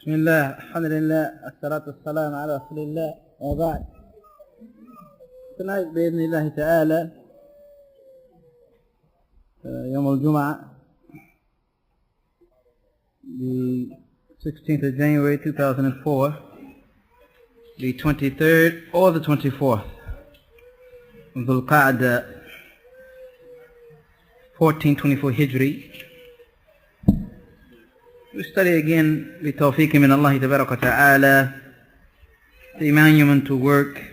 بسم الله الحمد لله الصلاة والسلام على رسول الله وبعد. Tonight بإذن الله تعالى يوم الجمعة the 16th of January 2004, the 23rd or the 24th of Dhul Qa'dah 1424 Hijri. We study again بتوفيق من الله تبارك وتعالى the monumental work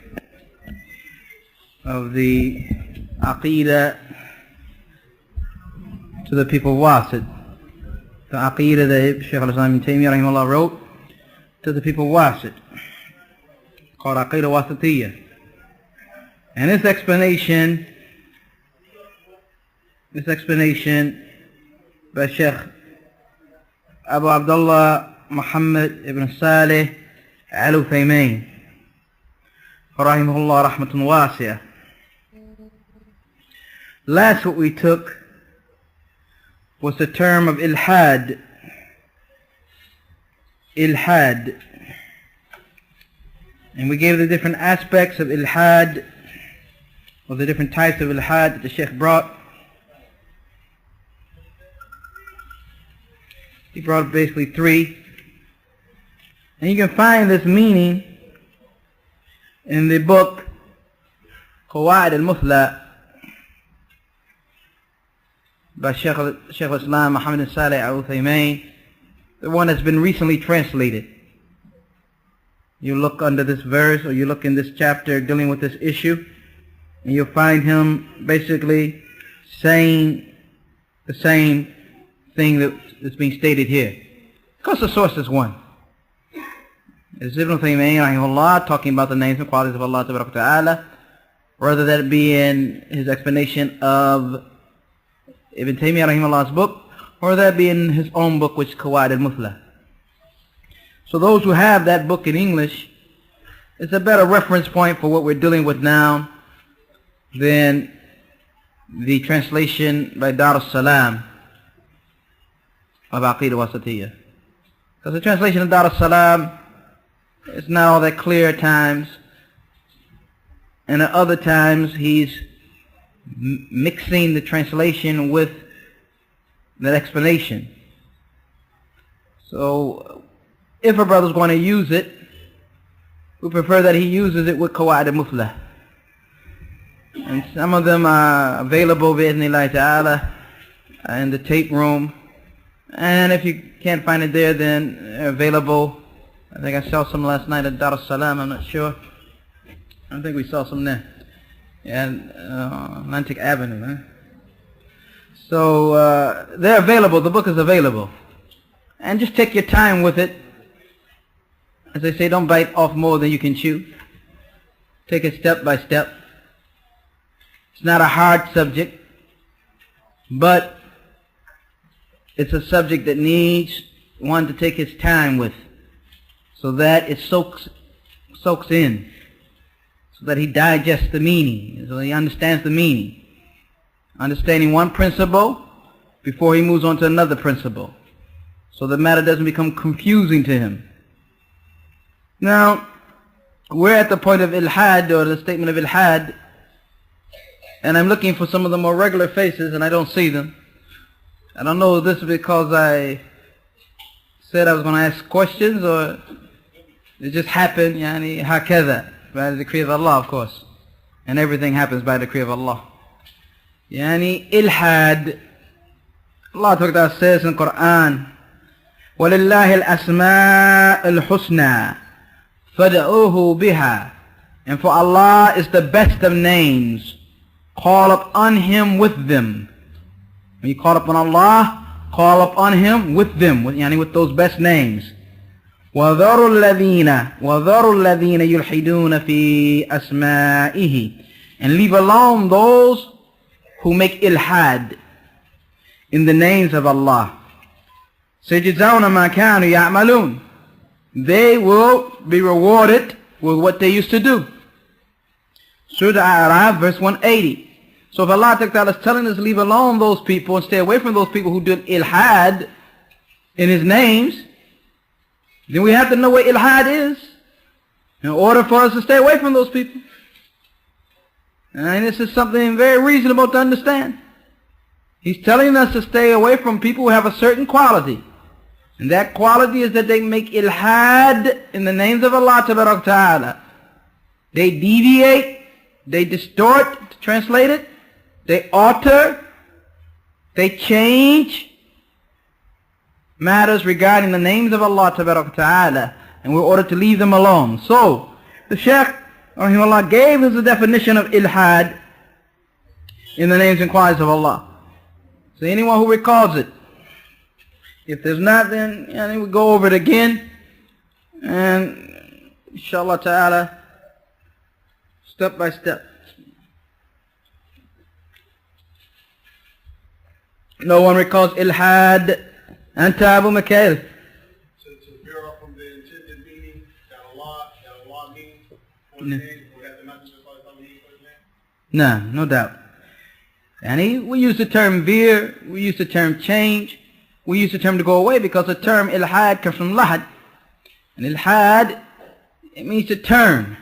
of the Aqidah to the people of Wasit, the Aqidah that Shaykh al-Islam Taymiyyah rahimahullah wrote to the people of Wasit, called Aqidah al Wasitiyyah. And this explanation by Shaykh Abu Abdullah Muhammad ibn Salih al-Uthaymin rahimahullah rahmatun wasi'ah. Last what we took was the term of ilhad. And we gave the different aspects of ilhad, or the different types of ilhad that the Shaykh brought. He brought basically three. And you can find this meaning in the book Qur'an al-Muthla by Shaykh al-Islam Muhammad Salih al-Uthaymin, the one that's been recently translated. You look under this verse, or you look in this chapter dealing with this issue, and you'll find him basically saying the same thing that's being stated here. Because the source is one. It's Ibn Taymiyyah rahimahullah talking about the names and qualities of Allah ta'ala, whether that be in his explanation of Ibn Taymiyyah rahimahullah's book, or that be in his own book, which is Qur'an al-Muthla. So those who have that book in English, it's a better reference point for what we're dealing with now than the translation by Dar al-Salam of Aqidah al Wasitiyyah. Because the translation of Dar al-Salam is not all that clear at times, and at other times he's mixing the translation with that explanation. So if a brother's going to use it, we prefer that he uses it with Qawa'id al-Muthla. And some of them are available bi'idhnillahi ta'ala in the tape room. And if you can't find it there, then they're available. I think I saw some last night at Dar al-Salam, I'm not sure. I think we saw some there. And Atlantic Avenue, huh? So they're available, the book is available. And just take your time with it. As they say, don't bite off more than you can chew. Take it step by step. It's not a hard subject, but it's a subject that needs one to take his time with, so that it soaks in, so that he digests the meaning, so he understands the meaning. Understanding one principle before he moves on to another principle, so the matter doesn't become confusing to him. Now, we're at the point of ilhad, or the statement of ilhad, and I'm looking for some of the more regular faces, and I don't see them. I don't know if this is because I said I was going to ask questions, or it just happened, yani hakadha, by the decree of Allah, of course. And everything happens by the decree of Allah. Yani ilhad. Allah Ta'ala says in the Qur'an, وَلِلَّهِ الْأَسْمَاءِ الْحُسْنَى فَدَعُوهُ بِهَا. And for Allah is the best of names. Call upon Him with them. When you call upon Allah, call upon Him with them, with those best names. وَذَرُوا الَّذِينَ يُلْحِدُونَ فِي أَسْمَائِهِ. And leave alone those who make ilhad in the names of Allah. سَيَجْزَوْنَ مَا كَانُوا يَعْمَلُونَ. They will be rewarded with what they used to do. Surah Al-A'raf, verse 180. So if Allah Ta'ala is telling us to leave alone those people and stay away from those people who did ilhad in His names, then we have to know what ilhad is in order for us to stay away from those people. And this is something very reasonable to understand. He's telling us to stay away from people who have a certain quality. And that quality is that they make ilhad in the names of Allah Ta'ala. They deviate, they distort, to translate it, they alter, they change matters regarding the names of Allah Ta'ala. And we're ordered to leave them alone. So, the Shaykh rahimahullah gave us a definition of ilhad in the names and qualities of Allah. So anyone who recalls it, if there's not, then we'll go over it again, and inshallah ta'ala, step by step. No one recalls ilhad. Anta Abu Mikhail. To veer off from the intended meaning that Allah means for the name, or that the Messenger means for his name? No doubt. And we use the term veer, we use the term change, we use the term to go away, because the term ilhad comes from lahad. And ilhad, it means to turn,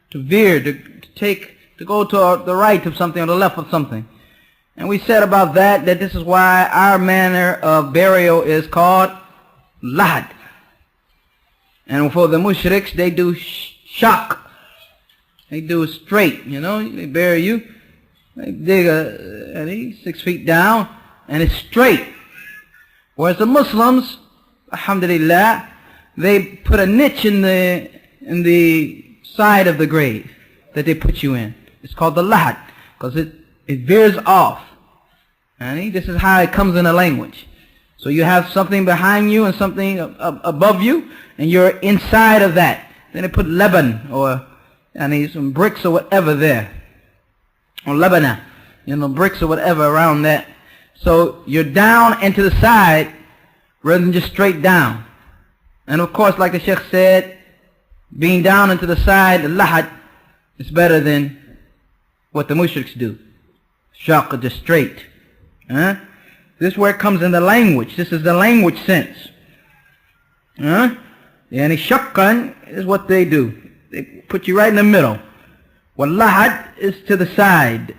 to veer, to go to the right of something or the left of something. And we said about that this is why our manner of burial is called lahad. And for the mushriks, they do shaq. They do straight, they bury you. They dig 6 feet down, and it's straight. Whereas the Muslims, alhamdulillah, they put a niche in the side of the grave that they put you in. It's called the lahad, because it veers off. And this is how it comes in a language. So you have something behind you and something above you, and you're inside of that. Then they put leban or some bricks or whatever there. Or labana, bricks or whatever around that. So you're down and to the side rather than just straight down. And of course, like the Sheikh said, being down and to the side, the lahad, is better than what the mushriks do. Shaq, just straight. This is where it comes in the language. This is the language sense. Yani shaqqan is what they do. They put you right in the middle. Wal-lahad is to the side.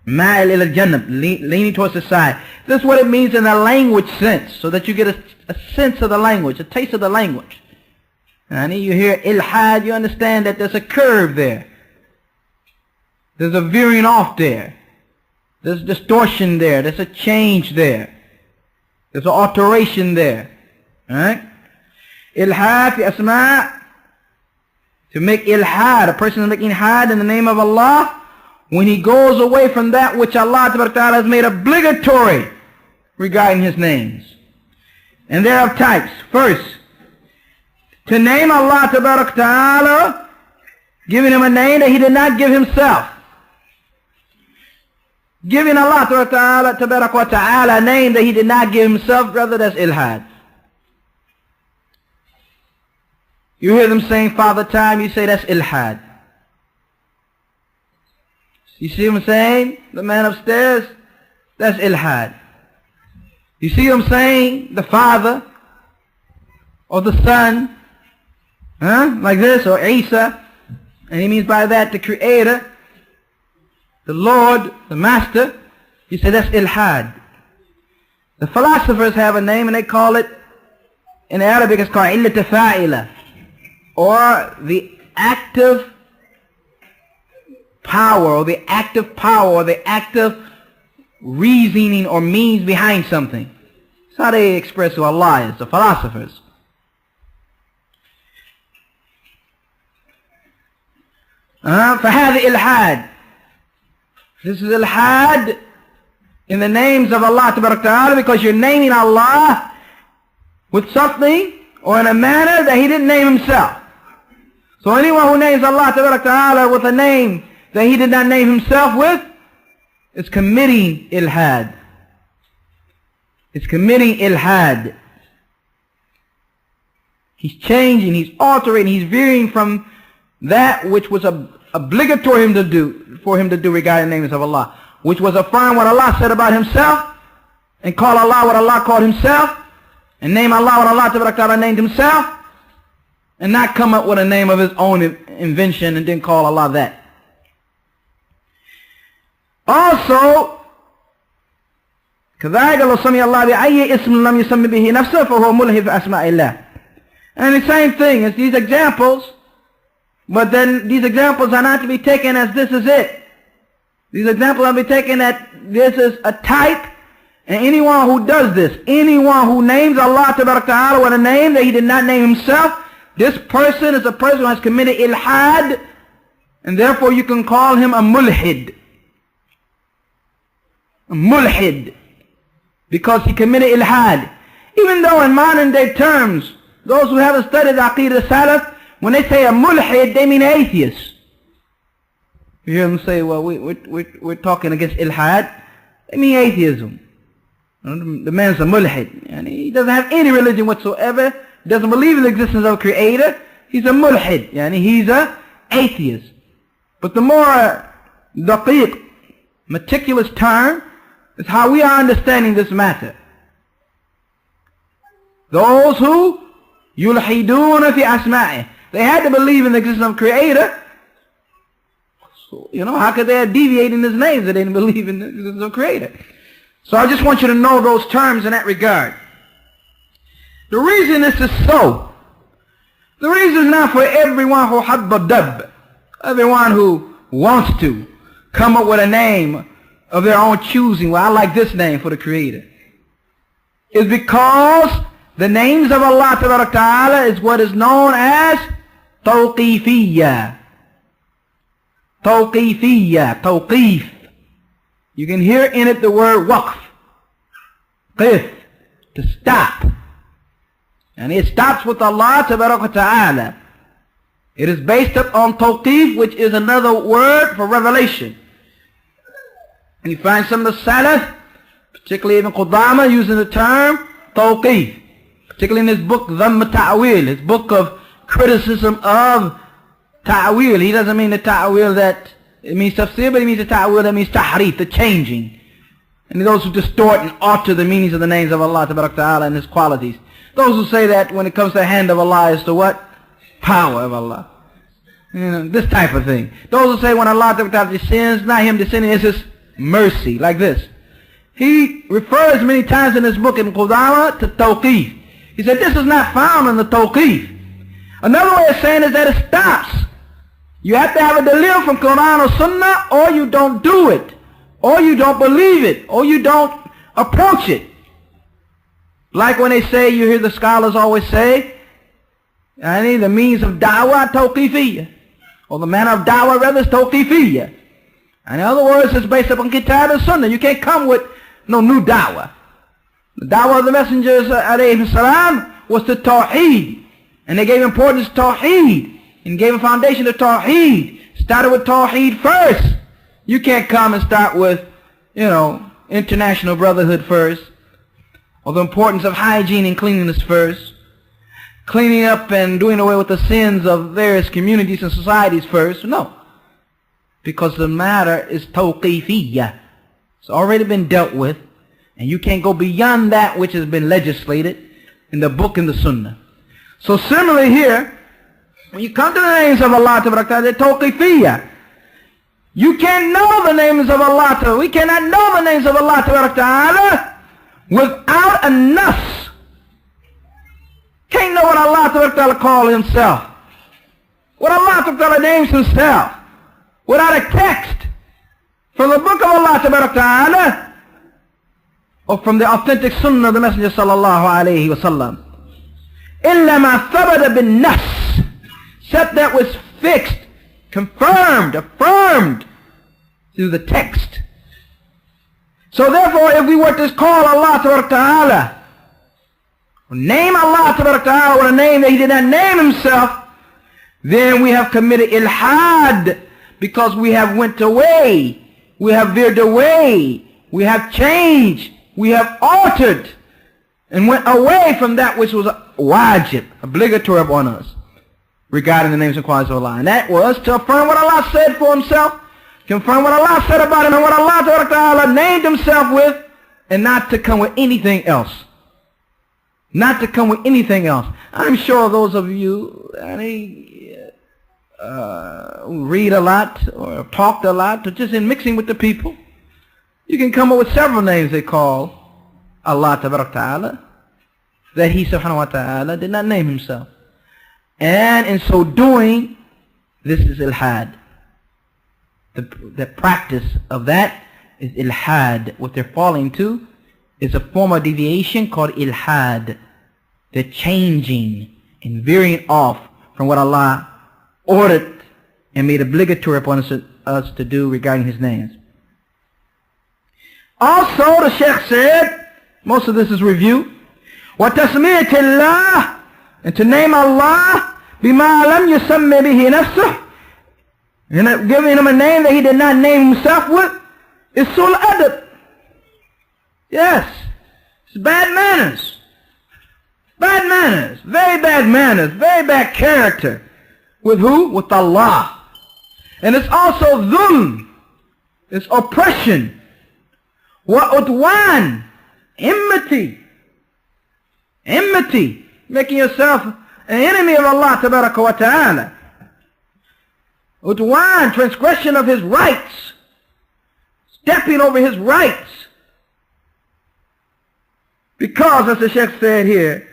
Ma'il ila jannab, leaning towards the side. This is what it means in the language sense, so that you get a sense of the language, a taste of the language. And you hear ilhad, you understand that there's a curve there. There's a veering off there. There's distortion there. There's a change there. There's an alteration there. Alright? Ilhad fi asma'. To make ilhad, a person is making ilhad in the name of Allah, when he goes away from that which Allah Ta'ala has made obligatory regarding His names. And there are types. First, to name Allah Ta'ala, giving Him a name that He did not give Himself. Giving Allah Ta'ala a name that He did not give Himself, brother, that's ilhad. You hear them saying Father Time, you say that's ilhad. You see what I'm saying? The man upstairs, that's ilhad. You see what I'm saying? The Father, or the Son, like this, or Isa, and he means by that the Creator, the Lord, the Master. You say that's ilhad. The philosophers have a name and they call it, in Arabic it's called illat fa'ila, or the active power, or the active reasoning or means behind something. That's how they express who Allah is, the philosophers. فهذا ilhad. This is ilhad in the names of Allah Ta'ala, because you're naming Allah with something or in a manner that He didn't name Himself. So anyone who names Allah Ta'ala with a name that He did not name Himself with is committing ilhad. It's committing ilhad. He's changing, he's altering, he's veering from that which was obligatory for him to do regarding the names of Allah, which was affirm what Allah said about Himself, and call Allah what Allah called Himself, and name Allah what Allah Ta'ala named Himself, and not come up with a name of his own invention and then call Allah that. Also, كذلك لو سمي الله بأي اسم لم يسمي به نفسه فهو ملحد في أسماء الله. And the same thing as these examples, but then these examples are not to be taken as this is it. These examples are to be taken that this is a type, and anyone who does this, anyone who names Allah Ta'ala with a name that he did not name himself, this person is a person who has committed ilhad, and therefore you can call him a mulhid. A mulhid. Because he committed ilhad. Even though in modern day terms, those who haven't studied the Aqidah Salaf, when they say a mulhid, they mean atheist. You hear them say, well, we're talking against ilhad. They mean atheism. The man's a mulhid. And he doesn't have any religion whatsoever. He doesn't believe in the existence of a creator. He's a mulhid. He's an atheist. But the more daqiq, meticulous term, is how we are understanding this matter. Those who yulhiduna fi asma'i, they had to believe in the existence of a creator. So, how could they deviate in his names if they didn't believe in the existence of a creator? So I just want you to know those terms in that regard. The reason this is so, the reason is not for everyone who habba dab, everyone who wants to come up with a name of their own choosing. Well, I like this name for the creator. It's because the names of Allah Ta'ala is what is known as tawqifiyah. Tawqifiyah, tawqif. You can hear in it the word waqf. Qif, to stop. And it stops with Allah Ta'ala. It is based upon tawqif, which is another word for revelation. And you find some of the Salaf, particularly Ibn Qudama, using the term tawqif. Particularly in his book, Dhamm Ta'wil, his book of criticism of ta'wil. He doesn't mean the ta'wil that it means tafsir, but he means the ta'wil that means tahrif, the changing. And those who distort and alter the meanings of the names of Allah Ta'ala and His qualities. Those who say that when it comes to the hand of Allah is to what? Power of Allah. This type of thing. Those who say when Allah Ta'ala descends, not Him descending, it's His mercy, like this. He refers many times in his book in Qudama to tawqif. He said this is not found in the tawqif. Another way of saying is that it stops. You have to have a dalil from Qur'an or Sunnah, or you don't do it, or you don't believe it, or you don't approach it. Like when they say, you hear the scholars always say, the means of da'wah tawqifiyah, or the manner of da'wah rather is tawqifiyah. And in other words, it's based upon Kitab and Sunnah. You can't come with no new da'wah. The da'wah of the messengers, alayhi salam, was to tawheed. And they gave importance to tawheed. And gave a foundation to tawheed. Started with tawheed first. You can't come and start with, international brotherhood first. Or the importance of hygiene and cleanliness first. Cleaning up and doing away with the sins of various communities and societies first. No. Because the matter is tawqifiyah. It's already been dealt with. And you can't go beyond that which has been legislated in the book and the Sunnah. So similarly here, when you come to the names of Allah Ta'ala, they're tawqifiyah. You can't know the names of Allah Ta'ala. We cannot know the names of Allah Ta'ala without a nas. Can't know what Allah Ta'ala calls Himself. What Allah Ta'ala names Himself. Without a text from the book of Allah Ta'ala or from the authentic Sunnah of the Messenger Sallallahu Alaihi Wasallam. إِلَّا مَا ثَبَتَ بِالنَّص, except that was fixed, confirmed, affirmed through the text. So therefore, if we were to call Allah Ta'ala, or name Allah Ta'ala with a name that He did not name Himself, then we have committed ilhad, because we have went away, we have veered away, we have changed, we have altered, and went away from that which was wajib, obligatory upon us, regarding the names and qualities of Allah. And that was to affirm what Allah said for Himself, confirm what Allah said about Him, and what Allah Ta'ala named Himself with, and not to come with anything else. Not to come with anything else. I'm sure those of you who read a lot or talked a lot or just in mixing with the people, you can come up with several names they call Allah Ta'ala that He Subhanahu wa Ta'ala did not name Himself. And in so doing, this is ilhad. The practice of that is ilhad. What they're falling to is a form of deviation called ilhad. They're changing and veering off from what Allah ordered and made obligatory upon us to do regarding His names. Also, the Shaykh said, most of this is review, وَتَسْمِيَةِ اللَّهِ, and to name Allah بِمَا لَمْ يُسَمِّ بِهِ نَفْسُهُ, and giving Him a name that He did not name Himself with, is sul adab. Yes, it's bad manners. Bad manners, very bad character. With who? With Allah. And it's also dhulm, it's oppression. Wa udwan, enmity, making yourself an enemy of Allah Tabaraka wa Ta'ala. Udwan, transgression of His rights, stepping over His rights. Because, as the Sheikh said here,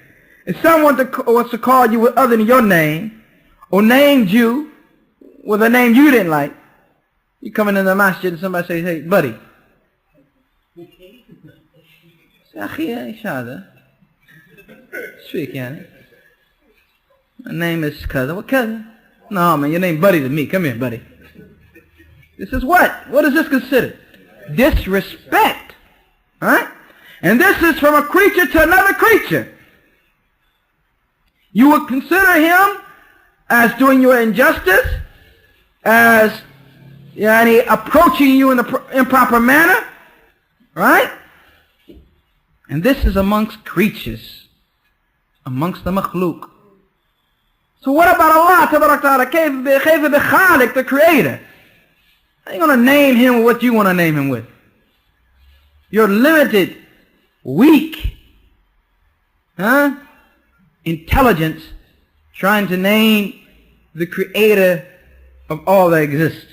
if someone was to call you with other than your name, or named you with a name you didn't like, you come into the masjid and somebody says, hey, buddy. Say, Akhi, ya shada. Speak, yani. My name is Kaza. What Kaza? No, man, your name Buddy to me. Come here, buddy. This is what? What is this considered? Disrespect. Right? And this is from a creature to another creature. You would consider him as doing you an injustice, as approaching you in the improper manner, right? And this is amongst creatures, amongst the makhluk. So what about Allah Ta'ala, Khalik, the Creator? How are you going to name Him with what you want to name Him with? You're limited, weak, intelligence, trying to name the Creator of all that exists.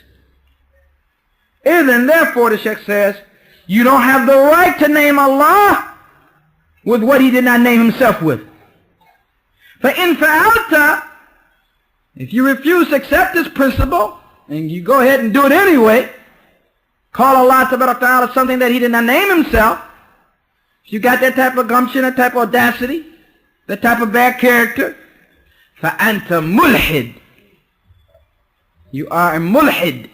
And therefore, the Sheikh says, you don't have the right to name Allah with what He did not name Himself with. فَإِنْ فَعَلْتَ, if you refuse to accept this principle, and you go ahead and do it anyway, call Allah Ta'ala something that He did not name Himself, if you got that type of gumption, that type of audacity, that type of bad character, فَأَنْتَ مُلْحِد, you are a mulhid,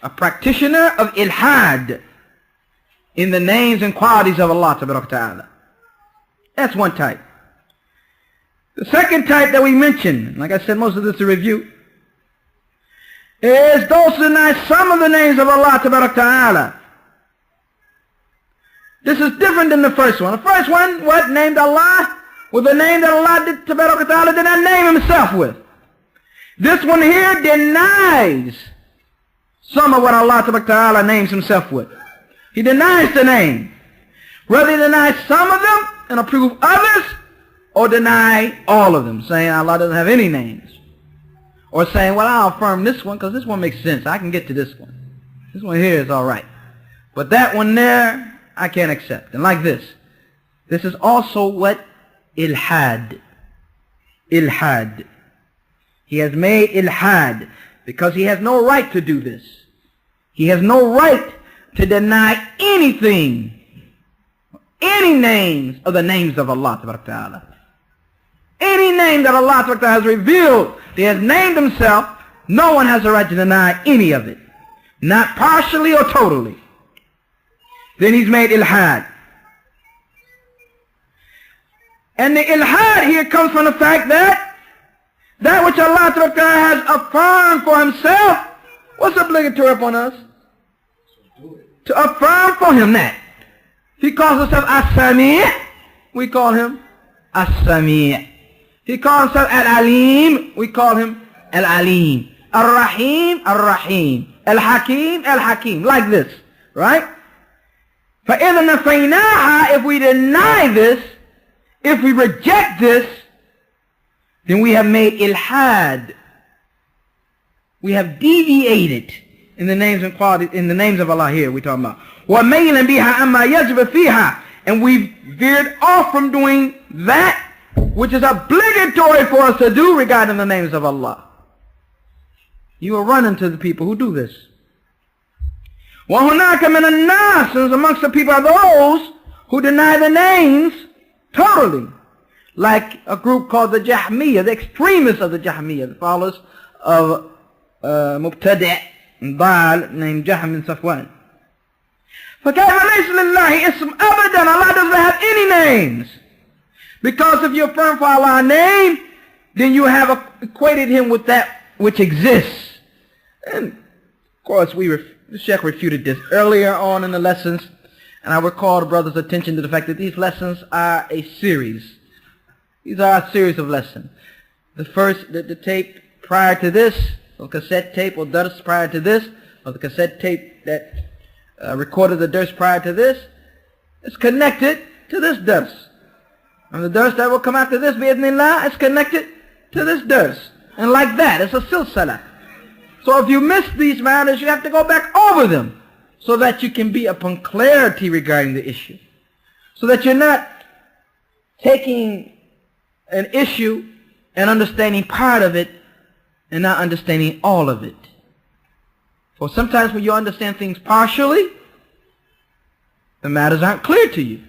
a practitioner of ilhad in the names and qualities of Allah Ta'ala. That's one type. The second type that we mentioned, like I said, most of this is a review, is those who deny some of the names of Allah Ta'ala. This is different than the first one. The first one, what? Named Allah with a name that Allah Ta'ala did not name Himself with. This one here denies some of what Allah Ta'ala names Himself with. He denies the name. Whether He denies some of them and approve others, or deny all of them, saying Allah doesn't have any names. Or saying, well, I'll affirm this one because this one makes sense. I can get to this one. This one here is all right. But that one there, I can't accept. And like this. This is also what? Ilhad. Ilhad. He has made ilhad because he has no right to do this. He has no right to deny anything, any names of the names of Allah Ta'ala. Any name that Allah Ta'ala has revealed, He has named Himself, no one has a right to deny any of it. Not partially or totally. Then he's made ilhad. And the ilhad here comes from the fact that that which Allah Ta'ala has affirmed for Himself, what's obligatory upon us? To affirm for Him that. He calls Himself as-Sami', we call Him as-Sami'. He calls Himself al-Alim, we call Him al-Alim. Al-Rahim, al-Rahim. Al-Hakim, al-Hakim. Like this, right? فَإِذَا نَفَيْنَاهَا, if we deny this, if we reject this, then we have made ilhad. We have deviated in the names and qualities, in the names of Allah here we're talking about. وَمَيْلًا بِهَا أَمَّا يَجْبَ فِيهَا. And we've veered off from doing that which is obligatory for us to do regarding the names of Allah. You will run into the people who do this. وَهُنَاكَ مِنَ النَّاسِ. And amongst the people are those who deny the names totally. Like a group called the Jahmiyyah, the extremists of the Jahmiyyah, the followers of Mubtadi' and Dal named Jahm bin Safwan. فَكَيْفَ لَيْسَ لِلَّهِ اسْمٌ أَبَدًا. Allah doesn't have any names. Because if you affirm for Allah a name, then you have equated him with that which exists. And of course, the Sheikh refuted this earlier on in the lessons, and I would call the brothers' attention to the fact that these lessons are a series. These are a series of lessons. The first, the tape prior to this, or cassette tape or dars prior to this, or the cassette tape that recorded the dars prior to this, is connected to this dars. And the dars that will come after this, bi'idhnillah, is connected to this dars. And like that, it's a silsala. So if you miss these matters, you have to go back over them so that you can be upon clarity regarding the issue. So that you're not taking an issue and understanding part of it and not understanding all of it. For sometimes when you understand things partially, the matters aren't clear to you.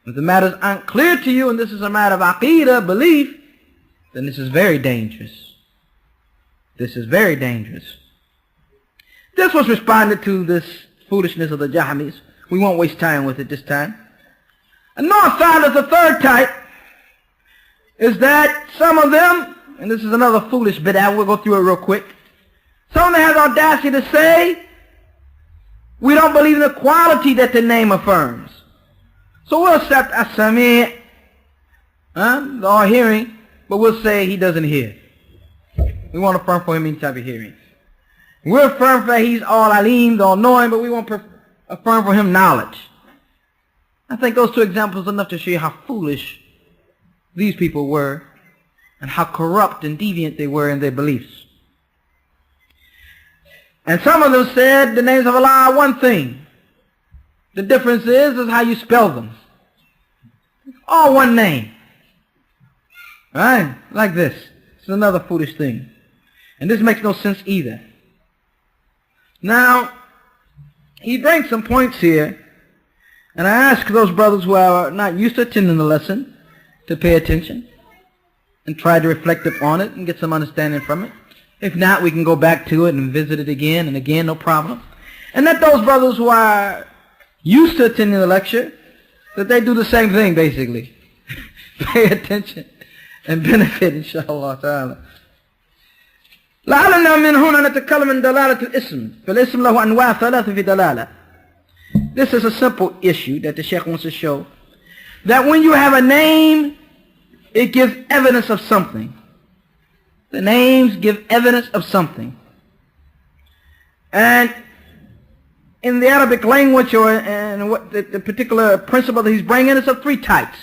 If the matters aren't clear to you and this is a matter of aqidah, belief, then this is very dangerous. This is very dangerous. This was responded to, this foolishness of the Jahmis. We won't waste time with it this time. And north-side, the third type, is that some of them, and this is another foolish bid'ah, we'll go through it real quick. Some of them have the audacity to say, we don't believe in the quality that the name affirms. So we'll accept as-Sami', the all-hearing, but we'll say he doesn't hear. We won't affirm for him any type of hearing. We'll affirm for he's all-alim, the all-knowing, but we won't affirm for him knowledge. I think those two examples are enough to show you how foolish these people were and how corrupt and deviant they were in their beliefs. And some of them said the names of Allah are one thing. The difference is how you spell them. All one name. Right? Like this. It's another foolish thing. And this makes no sense either. Now, he brings some points here. And I ask those brothers who are not used to attending the lesson to pay attention and try to reflect upon it and get some understanding from it. If not, we can go back to it and visit it again and again, no problem. And that those brothers who are used to attending the lecture, that they do the same thing basically. Pay attention and benefit, inshallah ta'ala. لعلنا من هنا نتكلم عن دلالة الاسم فالاسم له أنواع ثلاثة في دلالة. This is a simple issue that the Sheikh wants to show, that when you have a name, it gives evidence of something. The names give evidence of something. And in the Arabic language, or in what the particular principle that he's bringing, is of three types.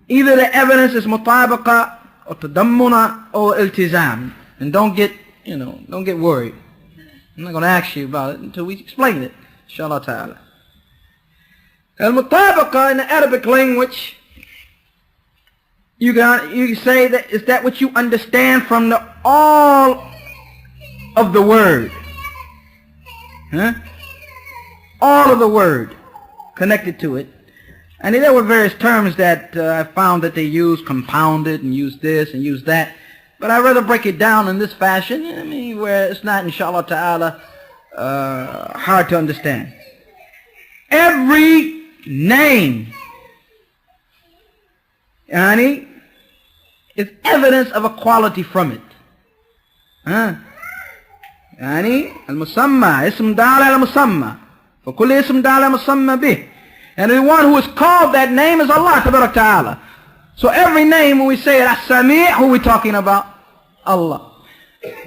Either the evidence is mutabaqa, or tadammuna, or iltizam. And don't get worried. I'm not going to ask you about it until we explain it, inshallah ta'ala. Al-mutabaqa in the Arabic language, you say that is that what you understand from the all of the word. All of the word connected to it. And there were various terms that I found that they use, compounded and use this and use that. But I'd rather break it down in this fashion, where it's not, inshallah ta'ala, hard to understand. Every name, is evidence of a quality from it. المسمى اسم دال على المسمى فكل اسم دال على مسمى به. And the one who is called that name is Allah Tabarak Ta'ala. So every name, when we say it, As-Sami', who are we talking about? Allah.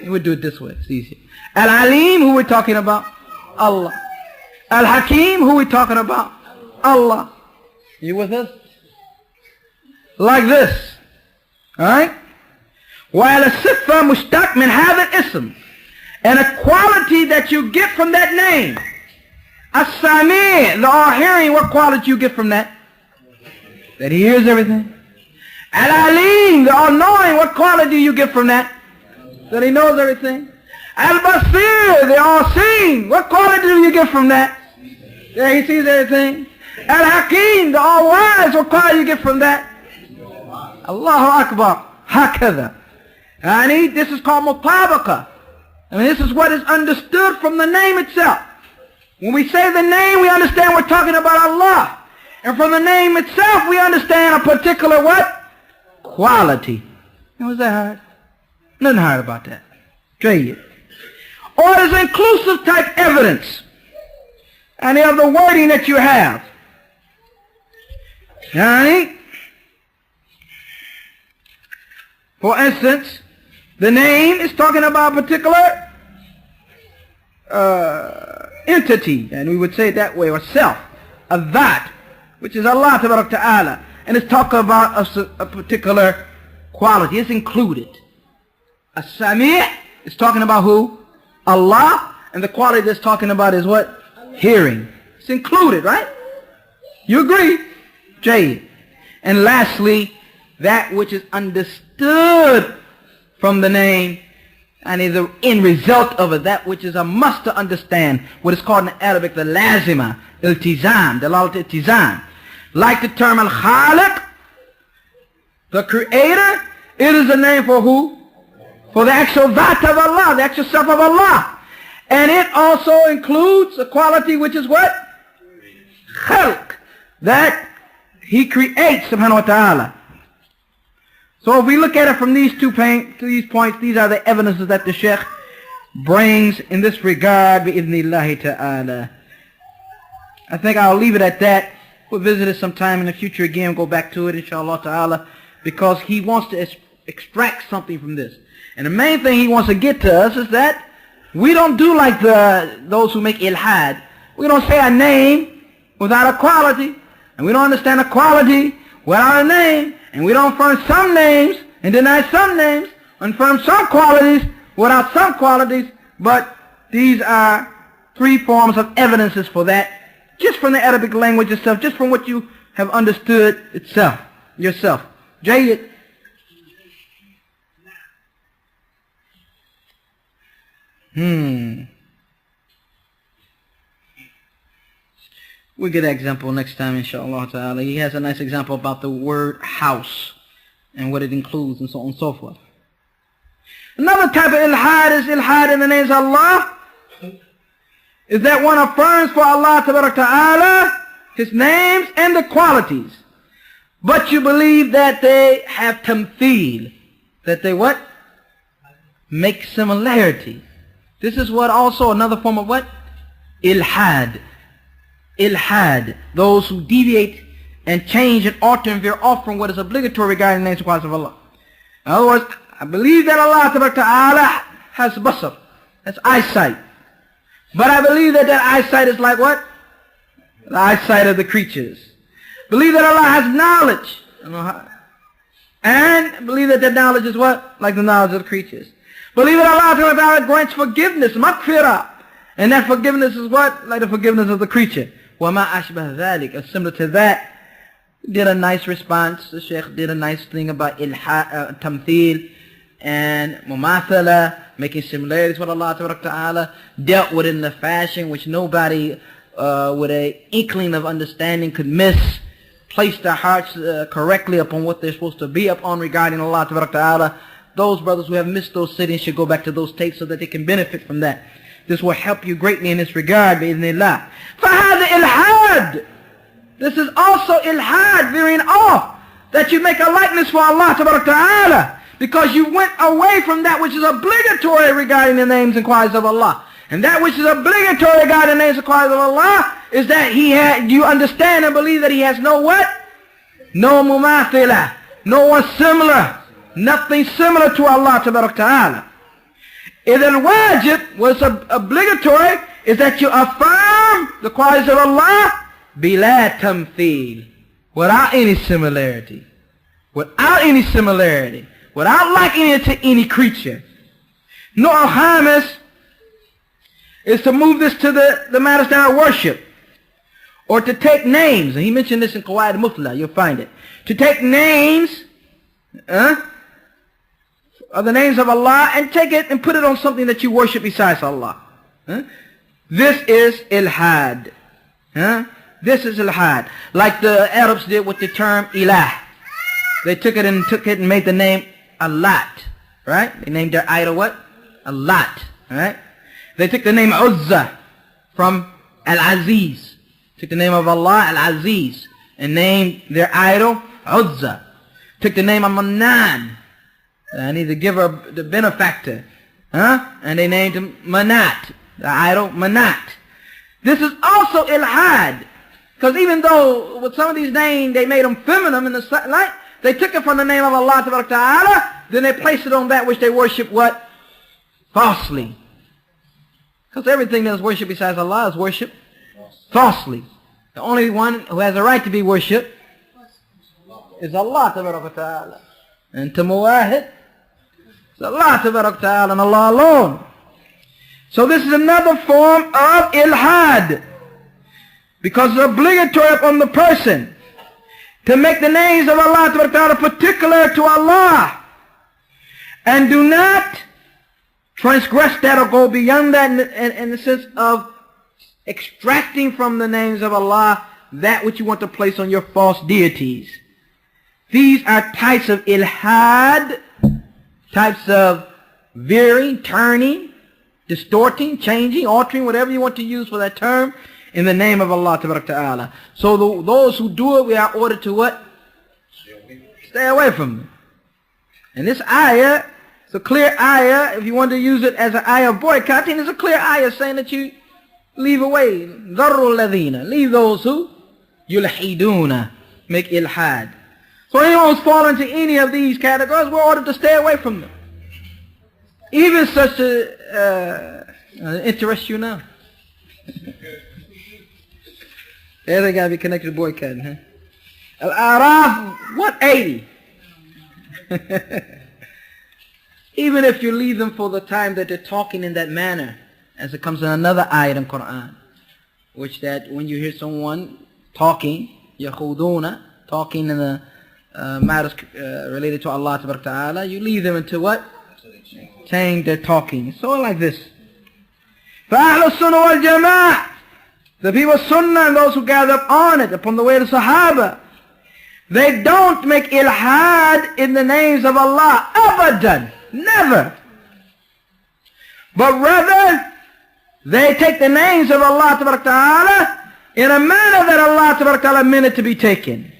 We do it this way, it's easier. Al-Alim, who are we talking about? Allah. Al-Hakim, who are we talking about? Allah. You with us? like this. Alright? While a sifa mushtaq min hadha al-ism, and a quality that you get from that name. As-Sami', the all-hearing, what quality you get from that? That he hears everything. Al-Alim, the all-knowing, what quality you get from that? That he knows everything. Al-Basir, the all-seeing, what quality do you get from that? That he sees everything. Al-Hakim, the all-wise, what quality you get from that? Allahu Akbar. Hakadha. This is called mutabaqah. I mean, this is what is understood from the name itself. When we say the name, we understand we're talking about Allah. And from the name itself, we understand a particular what? Quality. And was that hard? Nothing hard about that. Straight. Or it is inclusive type evidence. And of the wording that you have. Alright? For instance, the name is talking about a particular entity, and we would say it that way, or self, a that, which is Allah Ta'ala, and it's talking about a particular quality. It's included. As-Sami' is talking about who? Allah, and the quality that's talking about is what? Hearing. It's included, right? You agree? Jay. And lastly, that which is understood from the name, and is the end result of it, that which is a must to understand, what is called in Arabic the lazima, iltizam, iltizam. Like the term al-Khaliq, the creator, it is a name for who? For the actual that of Allah, the actual self of Allah. And it also includes a quality which is what? Khalq, that he creates, subhanahu wa ta'ala. So if we look at it from these points, these are the evidences that the Shaykh brings in this regard, bi'idhnillahi ta'ala. I think I'll leave it at that. We'll visit it sometime in the future again, go back to it, inshallah ta'ala, because he wants to extract something from this. And the main thing he wants to get to us is that we don't do like those who make ilhad. We don't say a name without a quality, and we don't understand a quality without a name. And we don't affirm some names and deny some names, affirm some qualities without some qualities, but these are three forms of evidences for that, just from the Arabic language itself, just from what you have understood itself, yourself. Jayyid. We'll get an example next time, inshallah ta'ala. He has a nice example about the word house and what it includes and so on and so forth. Another type of ilhad is ilhad in the names of Allah. Is that one affirms for Allah ta'ala His names and the qualities. But you believe that they have tamtheel. That they what? Make similarity. This is what also another form of what? Ilhad. Ilhad, those who deviate and change and alter and veer off from what is obligatory regarding the names and qualities of Allah. In other words, I believe that Allah Ta'ala has basar, that's eyesight. But I believe that that eyesight is like what? The eyesight of the creatures. Believe that Allah has knowledge. And believe that that knowledge is what? Like the knowledge of the creatures. Believe that Allah Ta'ala grants forgiveness, maghfirah. And that forgiveness is what? Like the forgiveness of the creature. وَمَا أَشْبَهَ ذَلِكَ. Similar to that, did a nice response. The Shaykh did a nice thing about tamtheel and mumathala, making similarities with Allah Ta'ala, dealt with it in the fashion which nobody with an inkling of understanding could miss, placed their hearts correctly upon what they're supposed to be upon regarding Allah Ta'ala. Those brothers who have missed those sittings should go back to those tapes so that they can benefit from that. This will help you greatly in this regard, bi'idhnillah. فَهَذَا ilhad. This is also ilhad, veering off, that you make a likeness for Allah Ta'ala, because you went away from that which is obligatory regarding the names and qualities of Allah. And that which is obligatory regarding the names and qualities of Allah is that you understand and believe that He has no what? No mumathila, no one similar, nothing similar to Allah Ta'ala. If al-wajib was obligatory, is that you affirm the qualities of Allah bila tamtheel, without any similarity. without any similarity, without likening it to any creature. Nor al-Khamis is to move this to the matters that are worship, or to take names, and he mentioned this in Qawaid al-Mufla, you'll find it. To take names of the names of Allah and take it and put it on something that you worship besides Allah. This is ilhad. This is ilhad. Like the Arabs did with the term ilah. They took it and made the name Allat. Right? They named their idol what? Allat. Right? They took the name Uzza from Al-Aziz. Took the name of Allah, Al-Aziz, and named their idol Uzza. Took the name of Manan, and he's the giver, the benefactor. And they named him Manat, the idol Manat. This is also ilhad. Because even though with some of these names they made them feminine in the light, they took it from the name of Allah Ta'ala, then they placed it on that which they worship what? Falsely. Because everything that is worshipped besides Allah is worshipped falsely. The only one who has a right to be worshipped is Allah Ta'ala. And to muwahid, it's Allah Ta'ala and Allah alone. So this is another form of ilhad. Because it's obligatory upon the person to make the names of Allah Ta'ala particular to Allah. And do not transgress that or go beyond that in the sense of extracting from the names of Allah that which you want to place on your false deities. These are types of ilhad, types of veering, turning, distorting, changing, altering, whatever you want to use for that term, in the name of Allah Ta'ala. So those who do it, we are ordered to what? Stay away from them. And this ayah, it's a clear ayah. If you want to use it as an ayah of boycotting, it's a clear ayah saying that you leave away. ذَرُّ الَّذِينَ. Leave those who يُلْحِدُونَ. Make ilhad. So anyone who's fallen into any of these categories, we're ordered to stay away from them. Even such interests you now. They got to be connected to boycotting, huh? Al-Araf 180. Even if you leave them for the time that they're talking in that manner, as it comes in another ayat in Qur'an, which that when you hear someone talking, yakhuduna, talking in the matters related to Allah Ta'ala, you leave them into what? Saying they're talking. So like this. al-Sunnah wal-Jama'ah. The people of Sunnah and those who gather up on it, upon the way of the Sahaba, they don't make ilhad in the names of Allah. Abadan. Never. But rather, they take the names of Allah Ta'ala in a manner that Allah Ta'ala meant it to be taken.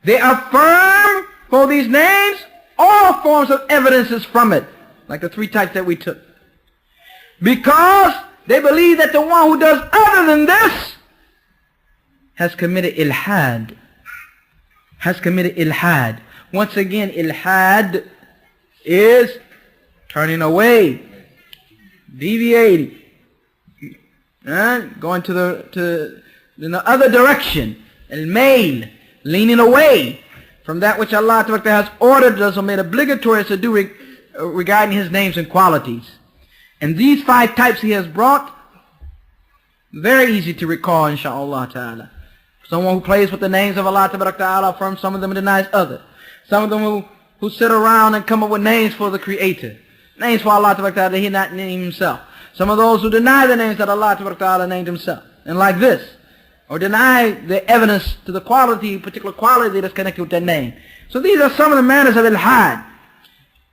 They affirm for these names all forms of evidences from it, like the three types that we took. Because they believe that the one who does other than this has committed ilhad. Has committed ilhad. Once again, ilhad is turning away, deviating, going to the other direction, al-mail, leaning away from that which Allah has ordered us or made obligatory us to do regarding His names and qualities. And these 5 types He has brought, very easy to recall, inshaAllah ta'ala. Someone who plays with the names of Allah ta'ala affirms some of them and denies others. Some of them who sit around and come up with names for the Creator. Names for Allah ta'ala that He not named Himself. Some of those who deny the names that Allah ta'ala named Himself. And like this. Or deny the evidence to the quality, particular quality that's connected with that name. So these are some of the manners of ilhad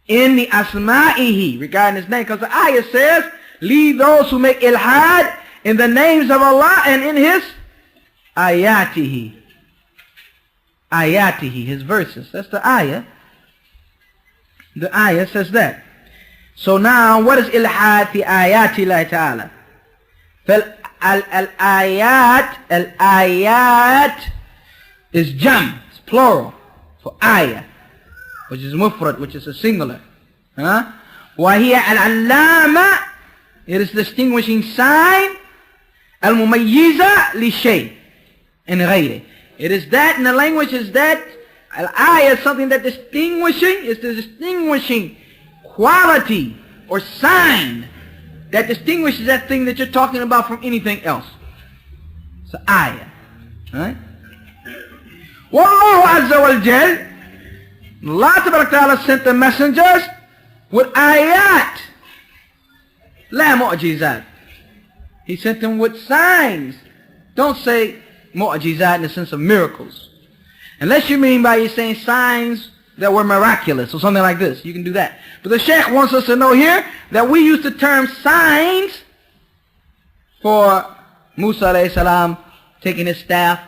in the asma'ihi, regarding His name. Because the ayah says, leave those who make ilhad in the names of Allah and in His ayatihi. Ayatihi, His verses. That's the ayah. The ayah says that. So now, what is ilhad fi ayati Allah ta'ala? Al-ayat is jam, it's plural, for ayah, which is mufrad, which is a singular. وَهِيَ al-allama, it is distinguishing sign, al-mumayyiza li-shay, in ghayri. It is that, in the language, is that Al-ayah is something that is the distinguishing quality or sign that distinguishes that thing that you're talking about from anything else. It's an ayah. Right? Wallahu Azza wal Jal, Allah Ta'ala sent the messengers with ayat, la mu'jizat. He sent them with signs. Don't say mu'jizat in the sense of miracles. Unless you mean by you saying signs that were miraculous or something like this. You can do that. But the Shaykh wants us to know here that we use the term signs for Musa alayhi salam taking his staff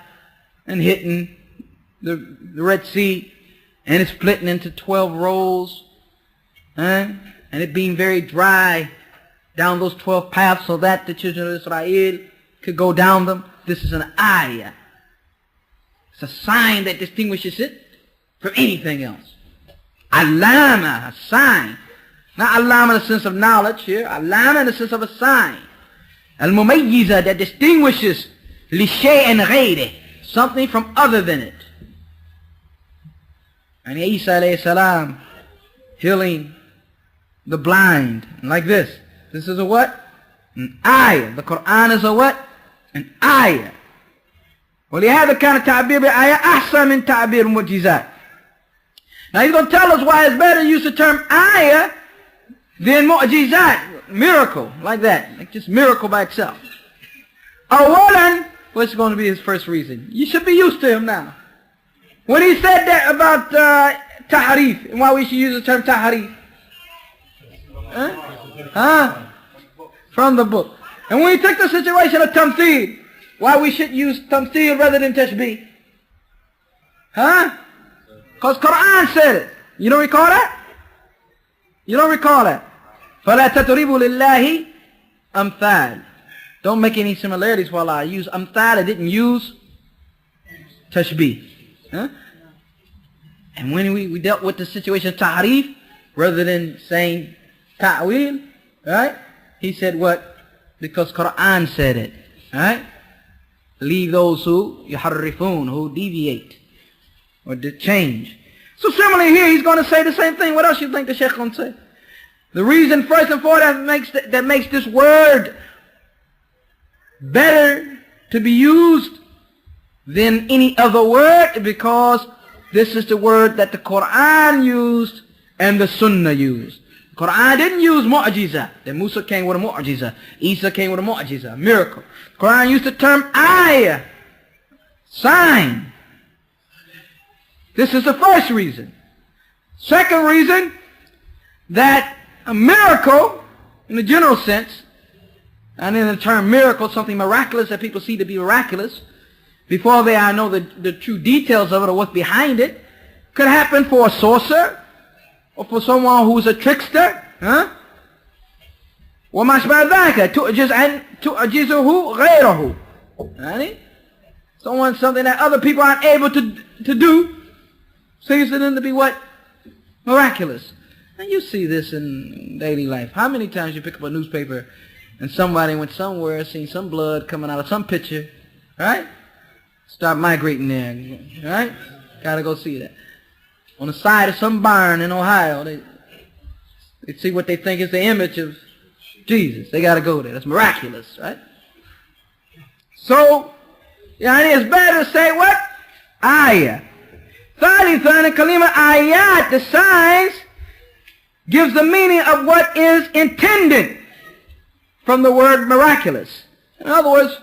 and hitting the Red Sea and it splitting into 12 rolls and it being very dry down those 12 paths so that the children of Israel could go down them. This is an ayah. It's a sign that distinguishes it from anything else. Alama, a sign. Not alama in the sense of knowledge here. Alama in the sense of a sign. Al-mumayyiza, that distinguishes li shay'in ghayri, something from other than it. And Isa alayhi salam healing the blind. Like this. This is a what? An ayah. The Qur'an is a what? An ayah. ولهذا كان تعبير بآية أحسن من تعبير المعجزات. Now he's going to tell us why it's better to use the term ayah than mu'jizat, miracle, like that, like just miracle by itself. Awalan, what's going to be his first reason? You should be used to him now. When he said that about tahrif, and why we should use the term tahrif? From the book. And when he took the situation of tamtheel, why we should use tamtheel rather than tashbih? Because Qur'an said it. You don't recall that? You don't recall that. فَلَا تَتْرِبُوا لِلَّهِ أَمْثَالِ. Don't make any similarities while I use amthal. I didn't use tashbih. And when we dealt with the situation of ta'rif, rather than saying ta'wil, right? He said what? Because Qur'an said it. Right? Leave those who yuharrifun, who deviate or change. So similarly here, he's going to say the same thing. What else you think the Shaykh going to say? The reason first and foremost that makes this word better to be used than any other word is because this is the word that the Qur'an used and the Sunnah used. The Qur'an didn't use mu'jiza. That Musa came with a mu'jiza. Isa came with a mu'jiza, a miracle. The Qur'an used the term ayah, sign. This is the first reason. Second reason, that a miracle, in the general sense, and in the term miracle, something miraculous that people see to be miraculous, before they know the true details of it or what's behind it, could happen for a sorcerer, or for someone who's a trickster, وما أشبه ذلك تعجزه غيره. Something that other people aren't able to do, seems to them to be what? Miraculous. And you see this in daily life. How many times you pick up a newspaper and somebody went somewhere, seen some blood coming out of some picture, right? Start migrating there, right? Gotta go see that. On the side of some barn in Ohio, they see what they think is the image of Jesus. They gotta go there. That's miraculous, right? So, it's better to say what? Ayah. ثالثا كلمة ayat, the signs, gives the meaning of what is intended from the word miraculous. In other words,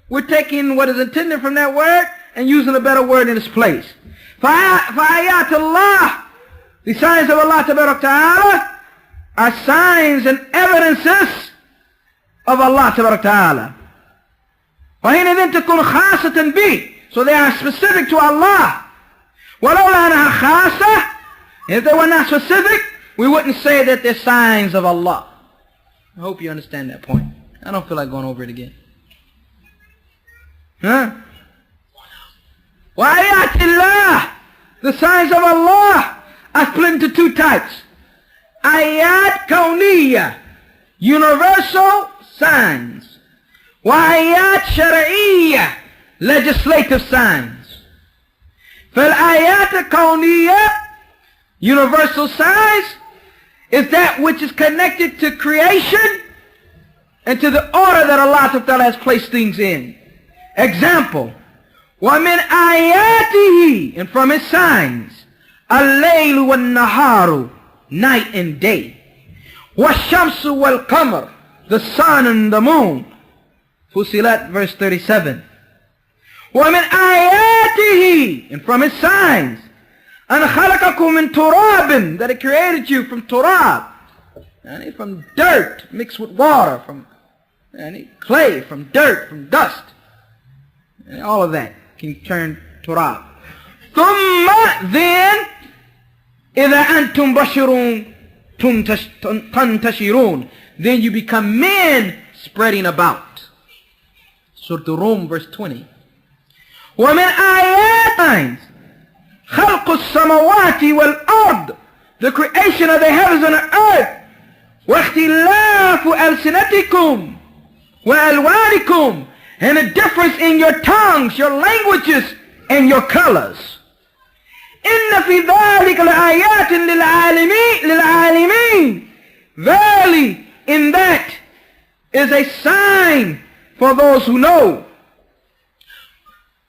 we're taking what is intended from that word and using a better word in its place. فَآيَاتِ Allah, the signs of Allah Ta'ala, are signs and evidences of Allah Ta'ala. وَحِينَ تَكُونْ خَاصَةً بِهِ, so they are specific to Allah. وَلَوْلَا أَنَهَا خَاصَةً, if they were not specific, we wouldn't say that they're signs of Allah. I hope you understand that point. I don't feel like going over it again. وَآيَاتِ اللَّهِ, the signs of Allah are split into two types. Ayat kawniyya, universal signs. وَآيَات شَرْعِيّة, legislative signs. فالآيات الكونية, universal signs, is that which is connected to creation and to the order that Allah Ta'ala has placed things in. Example, وَمِنْ آيَاتِهِ, and from his signs, اللَّيْلُ وَالنَّهَارُ, night and day. وَالشَّمْسُ وَالْقَمَرُ, the sun and the moon. Fusilat, verse 37. وَمِنْ آيَاتِهِ, and from his signs, أَنْ خَلَقَكُمْ مِنْ تُرَابٍ, that it created you from turab, and from dirt mixed with water, from clay, from dirt, from dust, and all of that can turn turab. ثُمَّ, then, إِذَا أَنْتُمْ بَشِرُونَ تَنْتَشِرُونَ, then you become men spreading about. Surah Rum, verse 20. وَمِنْ آيَاتِ خَلْقُ السَّمَوَاتِ وَالْأَرْضِ, the creation of the heavens and the earth. وَاخْتِلَافُ أَلْسِنَتِكُمْ وَأَلْوَانِكُمْ, and a difference in your tongues, your languages, and your colors. إِنَّ فِي ذَلِكَ لَآيَاتٍ لِلْعَالِمِينَ, verily in that is a sign for those who know.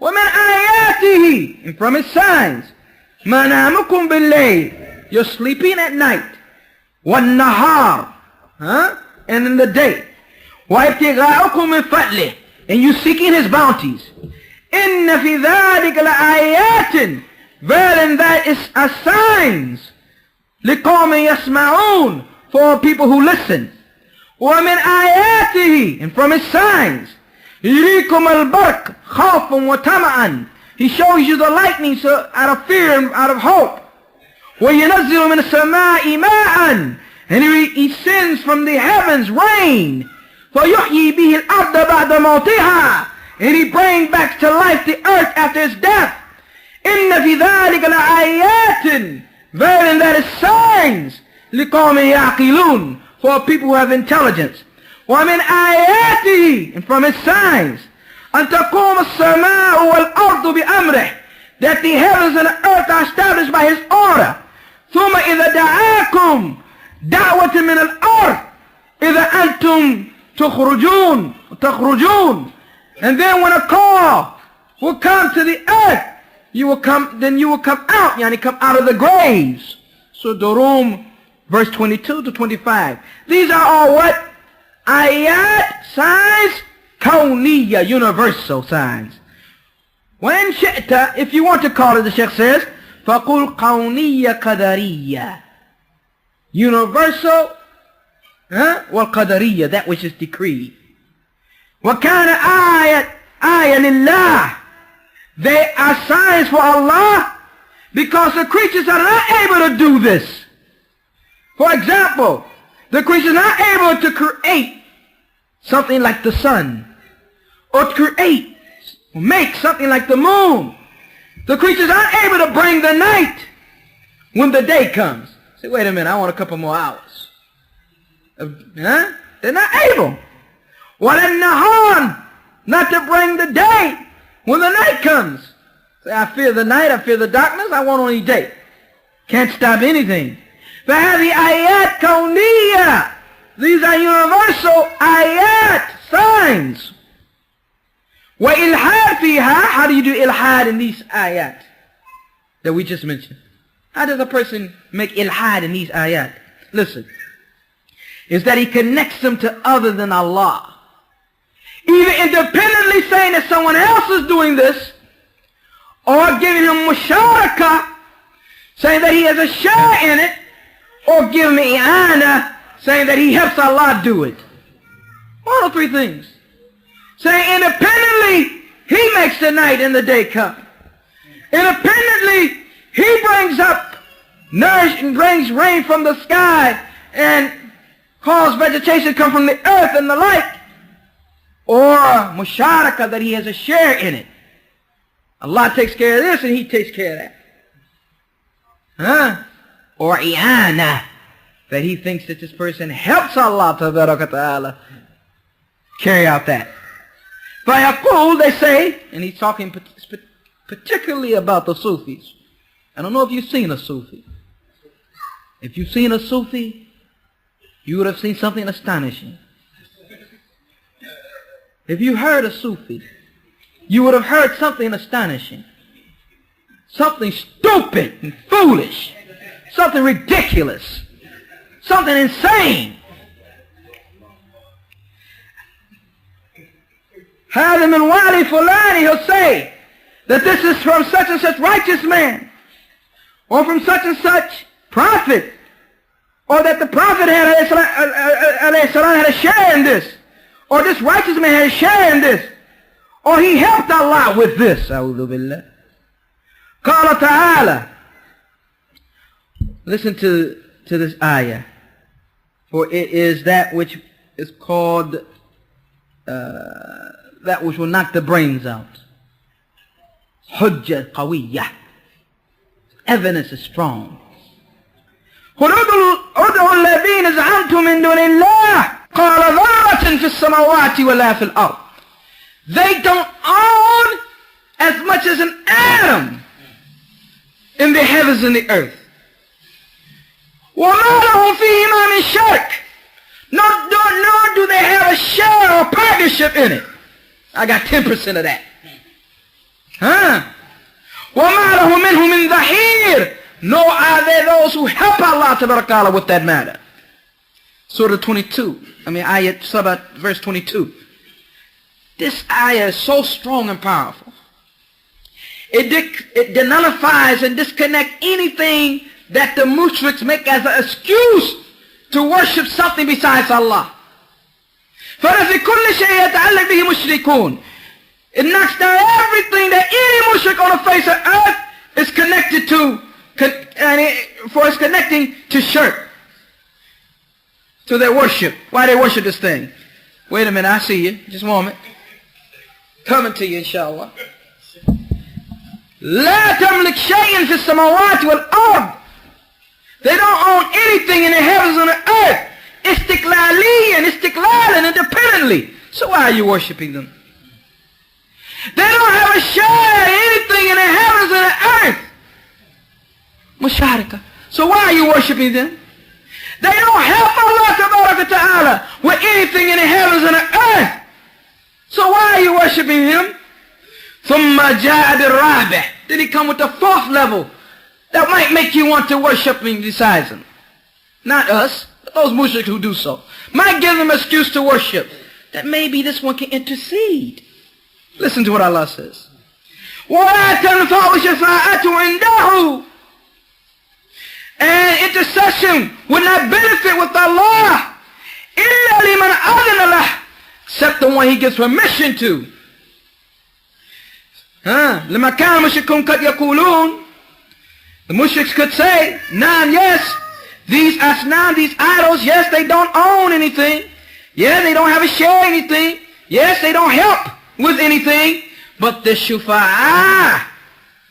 وَمِنْ آيَاتِهِ, and from his signs, مَنَامُكُمْ بِاللَّيْلِ, you're sleeping at night, وَالنَّهَارِ, and in the day, وَابْتِغَاءُكُمْ مِنْ فَضْلِهِ, and you seeking his bounties. إِنَّ فِي ذَلِكَ لَآيَاتٍ, verily that is a signs, لِقَوْمٍ يَسْمَعُونَ, for people who listen. وَمِنْ آيَاتِهِ, and from his signs, يُرِيكُمُ الْبَرْقَ خَوْفًا وَطَمَعًا, he shows you the lightning so out of fear and out of hope. وَيُنَزِّلُ مِنَ السَّمَاءِ مَاءً, and he sends from the heavens rain. فَيُحْيِي بِهِ الْأَرْضَ بَعْدَ مَوْتِهَا, and he brings back to life the earth after its death. إِنَّ فِي ذَلِكَ لَآيَاتٍ, verily that is signs, لِقَوْمٍ يَعْقِلُونَ, for people who have intelligence. وَمِنْ آيَاتِهِ, and from his signs, أَن تَقُومَ السَّمَاءُ وَالْأَرْضُ بِأَمْرِهِ, that the heavens and the earth are established by his order. ثُمَّ إِذَا دَعَاكُمْ دَعْوَةٍ مِنَ الْأَرْضِ إِذَا أَنْتُمْ تخرجون, and then when a call will come to the earth, you will come out, come out of the graves. So Rum, verse 22 to 25. These are all what? Ayat, signs, kawniyya, universal signs. When shi'ta, if you want to call it, the Sheikh says, فَقُلْ قَوْنِيَّ قَدَرِيَّ, universal, وَالْقَدَرِيَّ, that which is decreed. وَكَانَ آيَةً لِلَّهِ, they are signs for Allah, because the creatures are not able to do this. For example, the creatures are not able to create something like the sun, or to make something like the moon. The creatures aren't able to bring the night when the day comes. Say, wait a minute, I want a couple more hours. They're not able. وَلَلنَّهَارِ, not to bring the day when the night comes. Say, I fear the night, I fear the darkness, I want only day. Can't stop anything. فَهَذِهِ آيَاتٌ كَوْنِيَّةٌ, these are universal ayat, signs. وَإِلْحَادٌ فِيهَا, how do you do ilhad in these ayat that we just mentioned? How does a person make ilhad in these ayat? Listen, is that he connects them to other than Allah. Either independently saying that someone else is doing this, or giving him musharaka, saying that he has a share in it, or giving him i'ana, saying that he helps Allah do it. One of three things. Saying independently, he makes the night and the day come. Independently, he brings up, nourish and brings rain from the sky, and cause vegetation to come from the earth and the like. Or musharaka, that he has a share in it. Allah takes care of this and he takes care of that. Or i'ana, that he thinks that this person helps Allah ta'ala carry out that. فَيَقُولُ, they say, and he's talking particularly about the Sufis. I don't know if you've seen a Sufi. If you've seen a Sufi, you would have seen something astonishing. If you heard a Sufi, you would have heard something astonishing. Something stupid and foolish. Something ridiculous. Something insane. هذا من والي فلان, he'll say that this is from such and such righteous man, or from such and such prophet, or that the prophet had a share in this, or this righteous man had a share in this, or he helped Allah with this. أعوذ بالله. قال تعالى. Listen to this ayah, for it is that which is called that which will knock the brains out. Hujjah qawiyah. Evidence is strong. ادعوا الذين زعمتم من دون الله قال ذرة في السماوات ولا في الأرض. They don't own as much as an atom in the heavens and the earth. وما لهم فيهما من شرك. Nor do they have a share or partnership in it. I got 10% of that. وما له منه من ظهير. Nor are there those who help Allah Ta'ala with that matter. Surah 22. Ayat Sabat, verse 22. This ayah is so strong and powerful. It denullifies and disconnects anything that the mushriks make as an excuse to worship something besides Allah. فَلَفِي كُلِّ شَيْءٍ يَتَعَلَّقْ بِهِ مُشْرِكُونَ. It knocks down everything that any mushrik on the face of earth is connected to, for it's connecting to shirk, to their worship. Why they worship this thing? Wait a minute, I see you. Just a moment. Coming to you, inshallah. لا تملك شيئا في السماوات والأرض. They don't own anything in the heavens and the earth. Istiqlalan, independently. So why are you worshiping them? They don't have a share in anything in the heavens and the earth. Musharika. So why are you worshiping them? They don't help Allah Ta'ala with anything in the heavens and the earth. So why are you worshiping him? ثُمَّ جَاءَ الرَّابِعِ. Then he come with the fourth level that might make you want to worship him besides him. Not us, but those mushriks who do so. Might give them an excuse to worship. That maybe this one can intercede. Listen to what Allah says. وَلَا تَنْفَعُ شَفَاعَةُ عِنْدَهُ. And intercession would not benefit with Allah إِلَّا لِمَنْ أَذِنَ لَهُ. Except the one he gives permission to. لما كان المشركون قد يقولون, the mushriks could say, Naam, yes, these asnam, these idols, yes, they don't own anything. Yes, they don't have a share in anything. Yes, they don't help with anything. But the shufa'ah,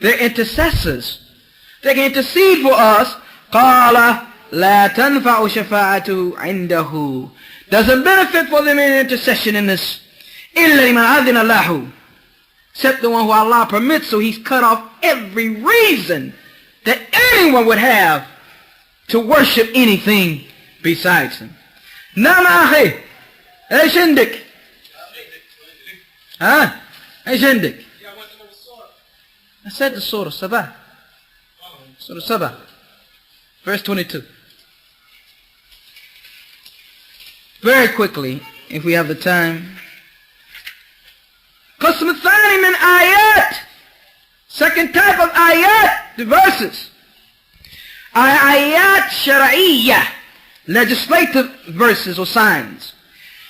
they're intercessors. They can intercede for us. قَالَ لَا تَنْفَعُ شَفَاعَةُ عِنْدَهُ. Doesn't benefit for them in intercession in this. إِلَّا لِمَنْ أَذِنَ لَهُ. Except the one who Allah permits, so he's cut off every reason that anyone would have to worship anything besides him. Naam akhi, ايش عندك؟ ايش عندك؟ I said the Surah Sabah. Surah Sabah, verse 22. Very quickly, if we have the time. قسم الثاني من آيات. Second type of ayat, the verses. Ayat shar'iyyah, legislative verses or signs.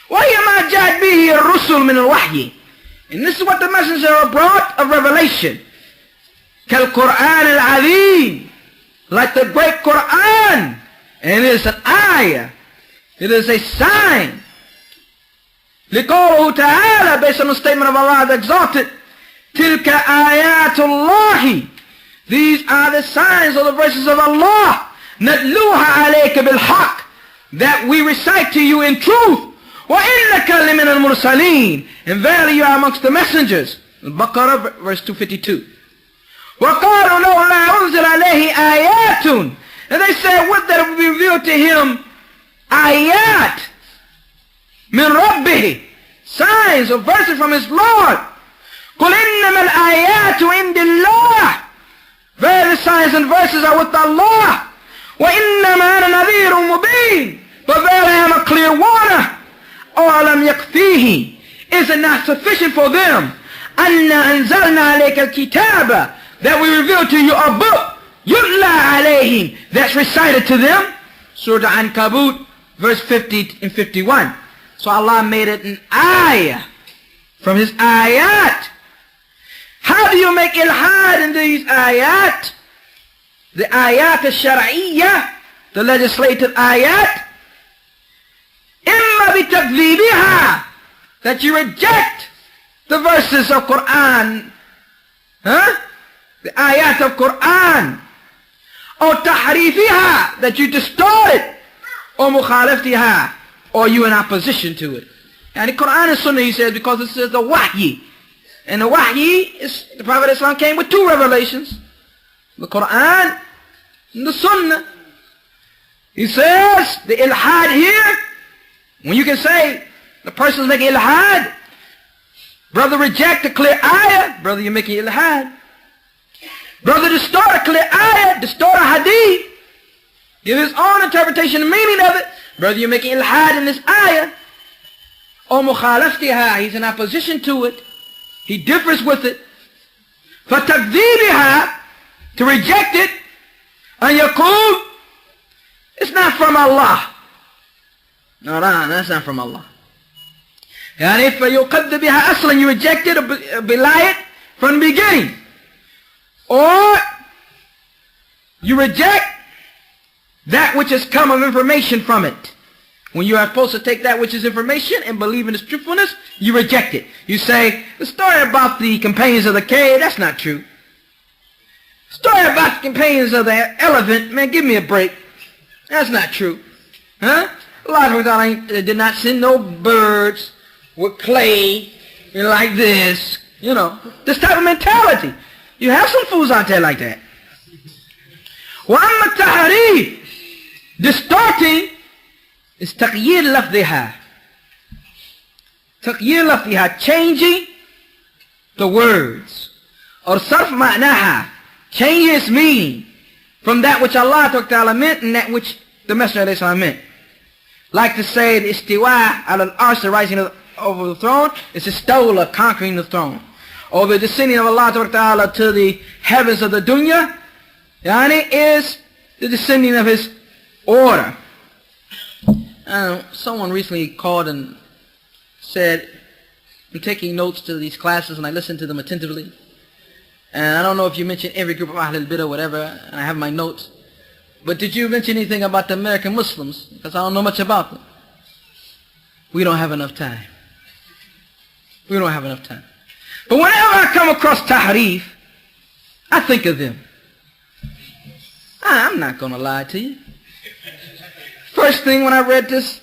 وهي ما جاءت به الرسل من الوحي. And this is what the messenger brought of revelation. كالقرآن العظيم, like the great Qur'an. And it is an ayah. It is a sign. لقوله تعالى, based on the statement of Allah the exalted, تلك آيات الله. These are the signs or the verses of Allah. نتلوها عليك بالحق, that we recite to you in truth. وإنك لمن المرسلين, and verily you are amongst the messengers. Al-Baqarah verse 252. وَقَالُوا لَوْلَا أُنزِلَ عَلَيْهِ آيَاتٌ. And they said, would that it be revealed to him ayat min rabbih, signs or verses from his Lord. قُلْ إِنَّمَا الْآيَاتُ عِنْدِ اللَّهِ. Verily signs and verses are with Allah. وَإِنَّمَا أَنَا نَذِيرٌ مُبِينٌ. But verily I am a clear warner. أَوَلَمْ يَكْفِيهِ. Is it not sufficient for them أَنَّا أَنزَلْنَا عَلَيْكَ الْكِتَابَ, that we reveal to you a book, يُتْلَى عَلَيْهِمْ, that's recited to them? Surah Al-Ankabut, verse 50 and 51. So Allah made it an ayah from his ayat. How do you make ilhad in these ayat? The ayat al-shar'iyyah, the legislative ayat. إِمَّا بِتَكْذِيبِهَا, that you reject the verses of Qur'an, the ayat of Qur'an, or tahrifiha, that you distort it, or mukhalaftiha, or you in opposition to it. And the Qur'an and Sunnah, he says, because it says the wahyi. And the wahyi, the Prophet Islam came with two revelations, the Qur'an and the Sunnah. He says, the ilhad here, when you can say, the person's making ilhad, brother reject a clear ayah, brother you're making ilhad. Brother distort a clear ayah, distort a hadith, give his own interpretation and meaning of it, brother you're making ilhad in this ayah. Or mukhalaftiha, he's in opposition to it, he differs with it. فَتَكْذِيبِهَا, to reject it, and yaqul, it's not from Allah. No, that's not from Allah. And if you qadda biha aslan, you reject it or belie it from the beginning. Or you reject that which has come of information from it. When you are supposed to take that which is information and believe in its truthfulness, you reject it. You say, the story about the companions of the cave, that's not true. Story about the companions of the elephant, man, give me a break. That's not true. Allah did not send no birds with clay like this. You know, this type of mentality. You have some fools out there like that. وَأَمَّا التَّحْرِيف, distorting, is تَغْيِير لَفْظِهَا. تَغْيِير لَفْظِهَا, changing the words. Or صَرْف مَعْنَاهَا, changing its meaning from that which Allah Ta'ala meant and that which the Messenger of Islam meant. Like to say the istiwa al-arsh, the rising over the throne, is istawla, conquering the throne. Or the descending of Allah Ta'ala to the heavens of the dunya, yani, is the descending of his order. Someone recently called and said, I'm taking notes to these classes and I listen to them attentively. And I don't know if you mentioned every group of Ahlul Bidah or whatever, and I have my notes. But did you mention anything about the American Muslims? Because I don't know much about them. We don't have enough time. We don't have enough time. But whenever I come across tahrif, I think of them. I'm not going to lie to you. First thing when I read this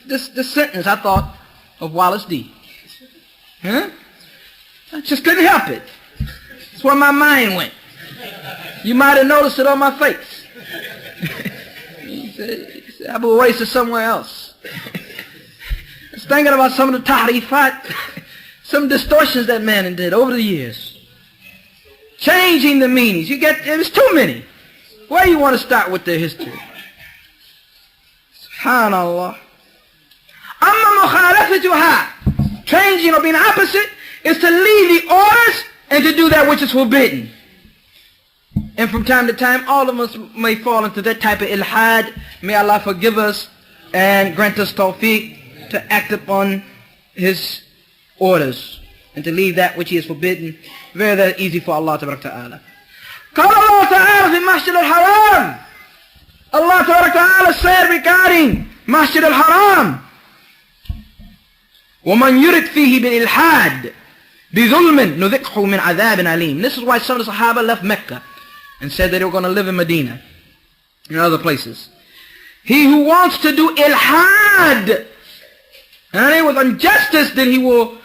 sentence, I thought of Wallace D. I just couldn't help it. That's where my mind went. You might have noticed it on my face. He said, Abu Awais is somewhere else. I was thinking about some of the tahrifat, some distortions that man did over the years. Changing the meanings. There's too many. Where do you want to start with their history? SubhanAllah. Amma mukhalafatuha, changing or being opposite, is to leave the orders and to do that which is forbidden. And from time to time, all of us may fall into that type of ilhad. May Allah forgive us and grant us tawfiq to act upon His orders and to leave that which He has forbidden. Very, very easy for Allah Ta'ala. قال الله تعالى في مسجد الحرام. Allah Ta'ala said regarding Masjid al-Haram, وَمَنْ يُرِدْ فِيهِ بِالْإِلْحَادِ بِظُلْمٍ نُذِقْهُ مِنْ عَذَابٍ عَلِيمٍ. This is why some of the Sahaba left Mecca and said that they were going to live in Medina and other places. He who wants to do ilhad and with injustice, then he will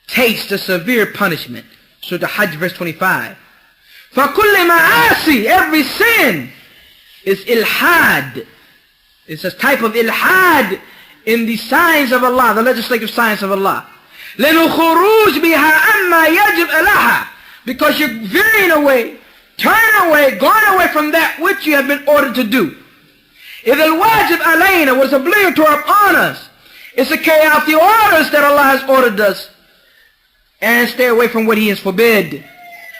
taste a severe punishment. Surah Hajj verse 25. فَكُلِّ مَعَاصِي, every sin is ilhad. It's a type of ilhad in the science of Allah, the legislative science of Allah. لِنُخُرُوجْ بِهَا أَمَّا يَجِبْ أَلَهَا, because you're veering away, turning away, going away from that which you have been ordered to do. إِذَا الْوَاجِبْ عَلَيْنَا, was obligatory upon us, is to carry out the orders that Allah has ordered us and stay away from what He has forbid.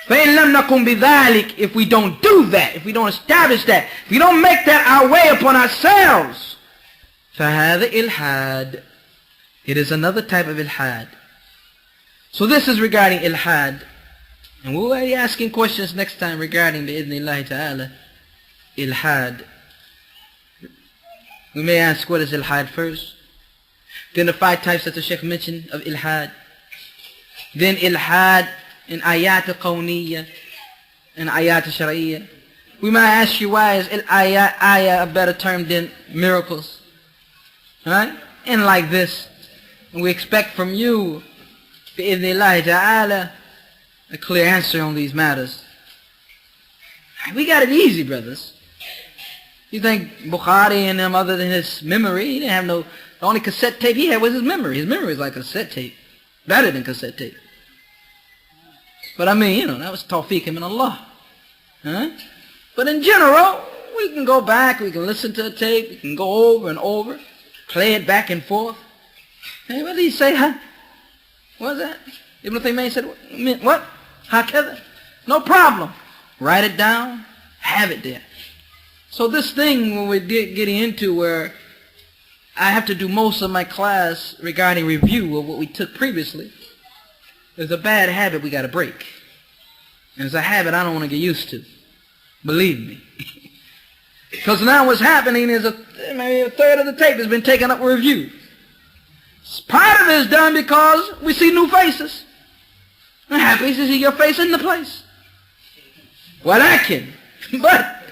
فَإِن لَمْ نَكُمْ بِذَلِكَ, if we don't do that, if we don't establish that, if we don't make that our way upon ourselves, فَهَذَا إِلْحَادٌ, it is another type of ilhad. So this is regarding ilhad. And we'll be asking questions next time regarding bi'idhnillahi ta'ala ilhad. We may ask, what is ilhad first? Then the 5 types that the Shaykh mentioned of ilhad. Then ilhad in ayat al-qawniyya and ayat al-shar'iyyah. We might ask you, why is ayah a better term than miracles? Right? And like this, we expect from you, bi'idhnillahi ta'ala, a clear answer on these matters. We got it easy, brothers. You think Bukhari and them, other than his memory, he didn't have no, the only cassette tape he had was his memory. His memory was like a cassette tape. Better than cassette tape. But I mean, you know, that was tawfiq min Allah. Huh? But in general, we can go back, we can listen to a tape, we can go over and over, play it back and forth. Hey, what did he say, huh? What was that? Ibn Taymiyyah said, what? Hakada? No problem. Write it down, have it there. So this thing, when we're getting into where I have to do most of my class regarding review of what we took previously, is a bad habit we got to break. And it's a habit I don't want to get used to. Believe me. Because now what's happening is maybe a third of the tape has been taken up with review. Part of it is done because we see new faces. I'm happy to see your face in the place. Well, I can. But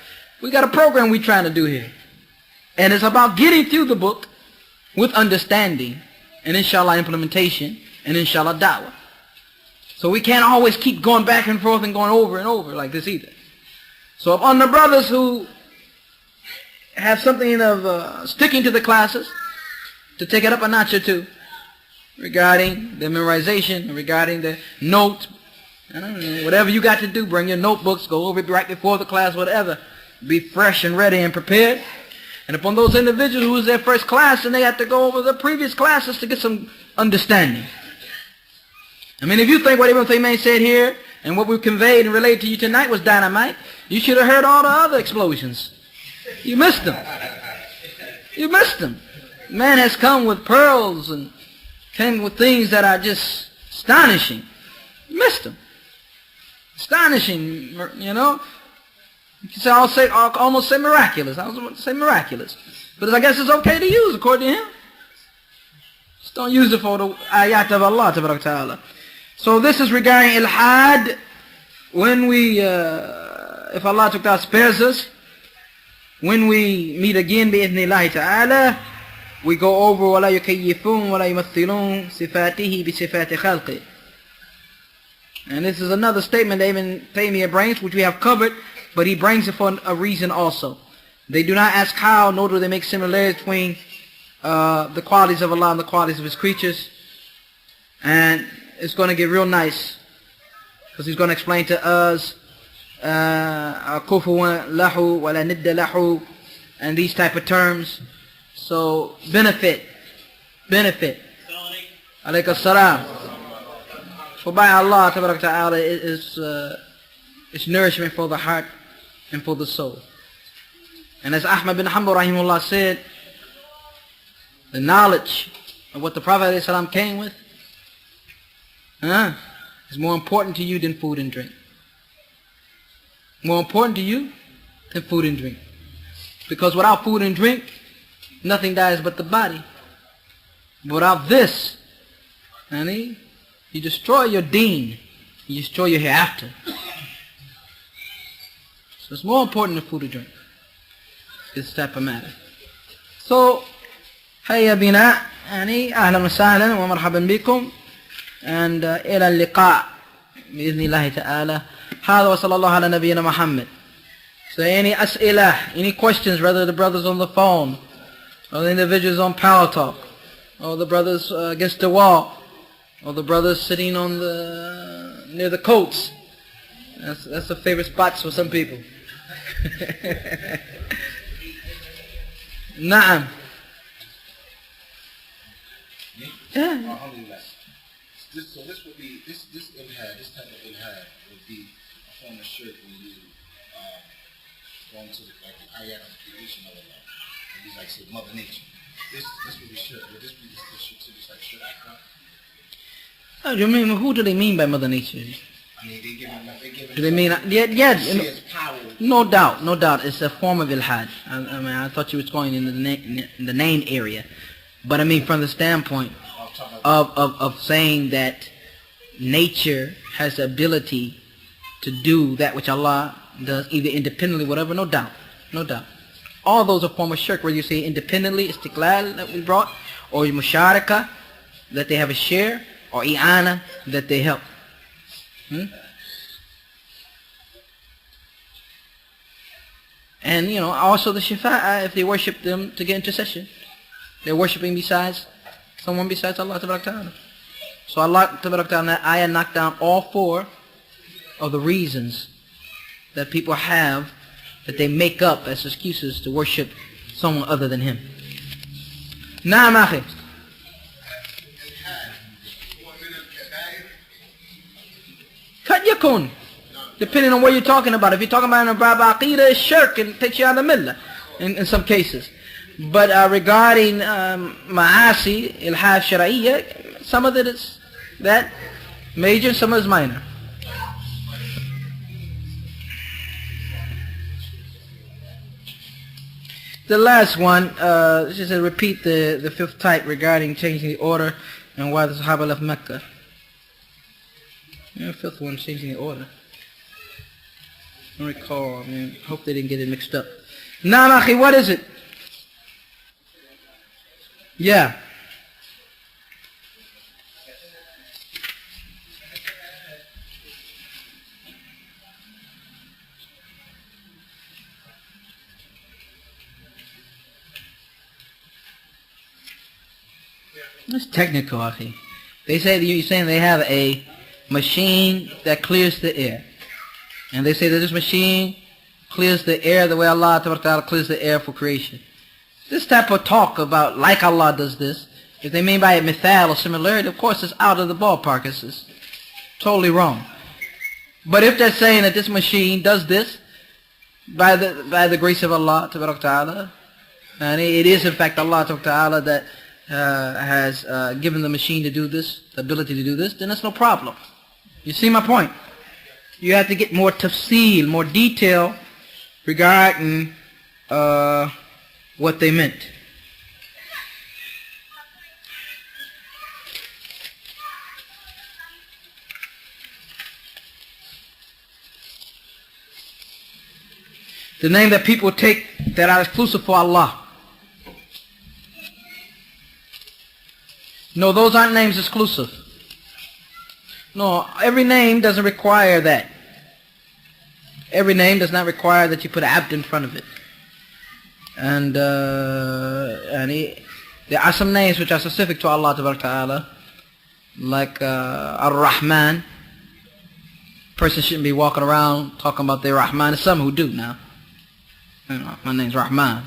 we got a program we're trying to do here. And it's about getting through the book with understanding and inshallah implementation and inshallah da'wah. So we can't always keep going back and forth and going over and over like this either. So upon the brothers who have something of sticking to the classes, to take it up a notch or two regarding the memorization, regarding the note, I don't know, whatever you got to do, bring your notebooks, go over it right before the class, whatever. Be fresh and ready and prepared. And upon those individuals who was their first class and they had to go over the previous classes to get some understanding. I mean, if you think what Ibn Taymiyyah said here and what we conveyed and relayed to you tonight was dynamite, you should have heard all the other explosions. You missed them. You missed them. Man has come with pearls and came with things that are just astonishing. You missed them. Astonishing, you know. You can say, almost say miraculous. I was going to say miraculous. But I guess it's okay to use according to him. Just don't use it for the ayat of Allah ta'ala. So this is regarding ilhad. When we, if Allah ta'ala spares us, when we meet again bi'idhnillahi ta'ala, we go over وَلَا يُكَيِّفُونَ وَلَا يُمَثِّلُونَ صِفَاتِهِ بِصِفَاتِ خَلْقِهِ. And this is another statement that Ibn Taymiyyah brings, which we have covered, but he brings it for a reason also. They do not ask how, nor do they make similarities between the qualities of Allah and the qualities of His creatures. And it's going to get real nice, because he's going to explain to us kufuwan lahu wa la nidda lahu, and these type of terms. So benefit. Alaykum as-salam. For by Allah ta'ala is nourishment for the heart and for the soul. And as Ahmad bin Hanbal rahimahullah said, the knowledge of what the Prophet ﷺ came with is more important to you than food and drink. More important to you than food and drink. Because without food and drink, nothing dies but the body. Without this, honey, you destroy your deen. You destroy your hereafter. So it's more important than food and drink. This type of matter. So, hayya bina, yani, ahlan wa sahlan wa marhaban bikum. And ila al-liqa' bi'idhnillahi ta'ala. هذا وصلى الله على نبينا محمد. So any as'ilah, any questions, whether the brothers on the phone, or the individuals on Power Talk, or the brothers against the wall, or the brothers sitting on the near the coats. That's the favorite spots for some people. Naam. Yeah. So this would be this ilhad, this type of ilhad would be a form of shirk when you go into like the ayat of creation of Allah. And he's like say Mother Nature. This would be shirk. Would this be this shirk to just like shirk akbar? Oh, you mean who do they mean by Mother Nature? I mean they give Do they mean no doubt it's a form of ilhad. I mean I thought you was going in the name area, but I mean from the standpoint of saying that nature has the ability to do that which Allah does either independently, whatever, no doubt. All those are form of shirk, whether you say independently, istiqlal that we brought, or musharaka, that they have a share, or i'ana, that they help. And also the shafa'ah, if they worship them to get intercession, they're worshipping someone besides Allah Ta'ala. So Allah Ta'ala ayah knocked down all four of the reasons that people have that they make up as excuses to worship someone other than Him. Naam akhi. Kat yakun. Depending on what you're talking about. If you're talking about an aqidah, it's shirk and takes you out of the millah in some cases. But regarding ma'asi, ilhad shara'iyya, some of it is that major, some of it is minor. The last one, she said repeat the fifth type regarding changing the order and why the Sahaba left Mecca. The fifth one, changing the order. I don't recall, hope they didn't get it mixed up. Naam akhi, what is it? Yeah. That's technical, akhi. They say that you're saying they have a machine that clears the air. And they say that this machine clears the air the way Allah Ta'ala clears the air for creation. This type of talk about like Allah does this, if they mean by it mithal or similarity, of course it's out of the ballpark. It's totally wrong. But if they're saying that this machine does this by the grace of Allah Ta'ala, and it is in fact Allah Ta'ala that has given the machine to do this, the ability to do this, then that's no problem. You see my point? You have to get more tafsil, more detail regarding what they meant. The name that people take that are exclusive for Allah. No, those aren't names exclusive. No, every name doesn't require that. Every name does not require that you put abd in front of it. And there are some names which are specific to Allah Ta'ala, like Ar-Rahman. Person shouldn't be walking around talking about their Rahman. There's some who do now. My name's Rahman.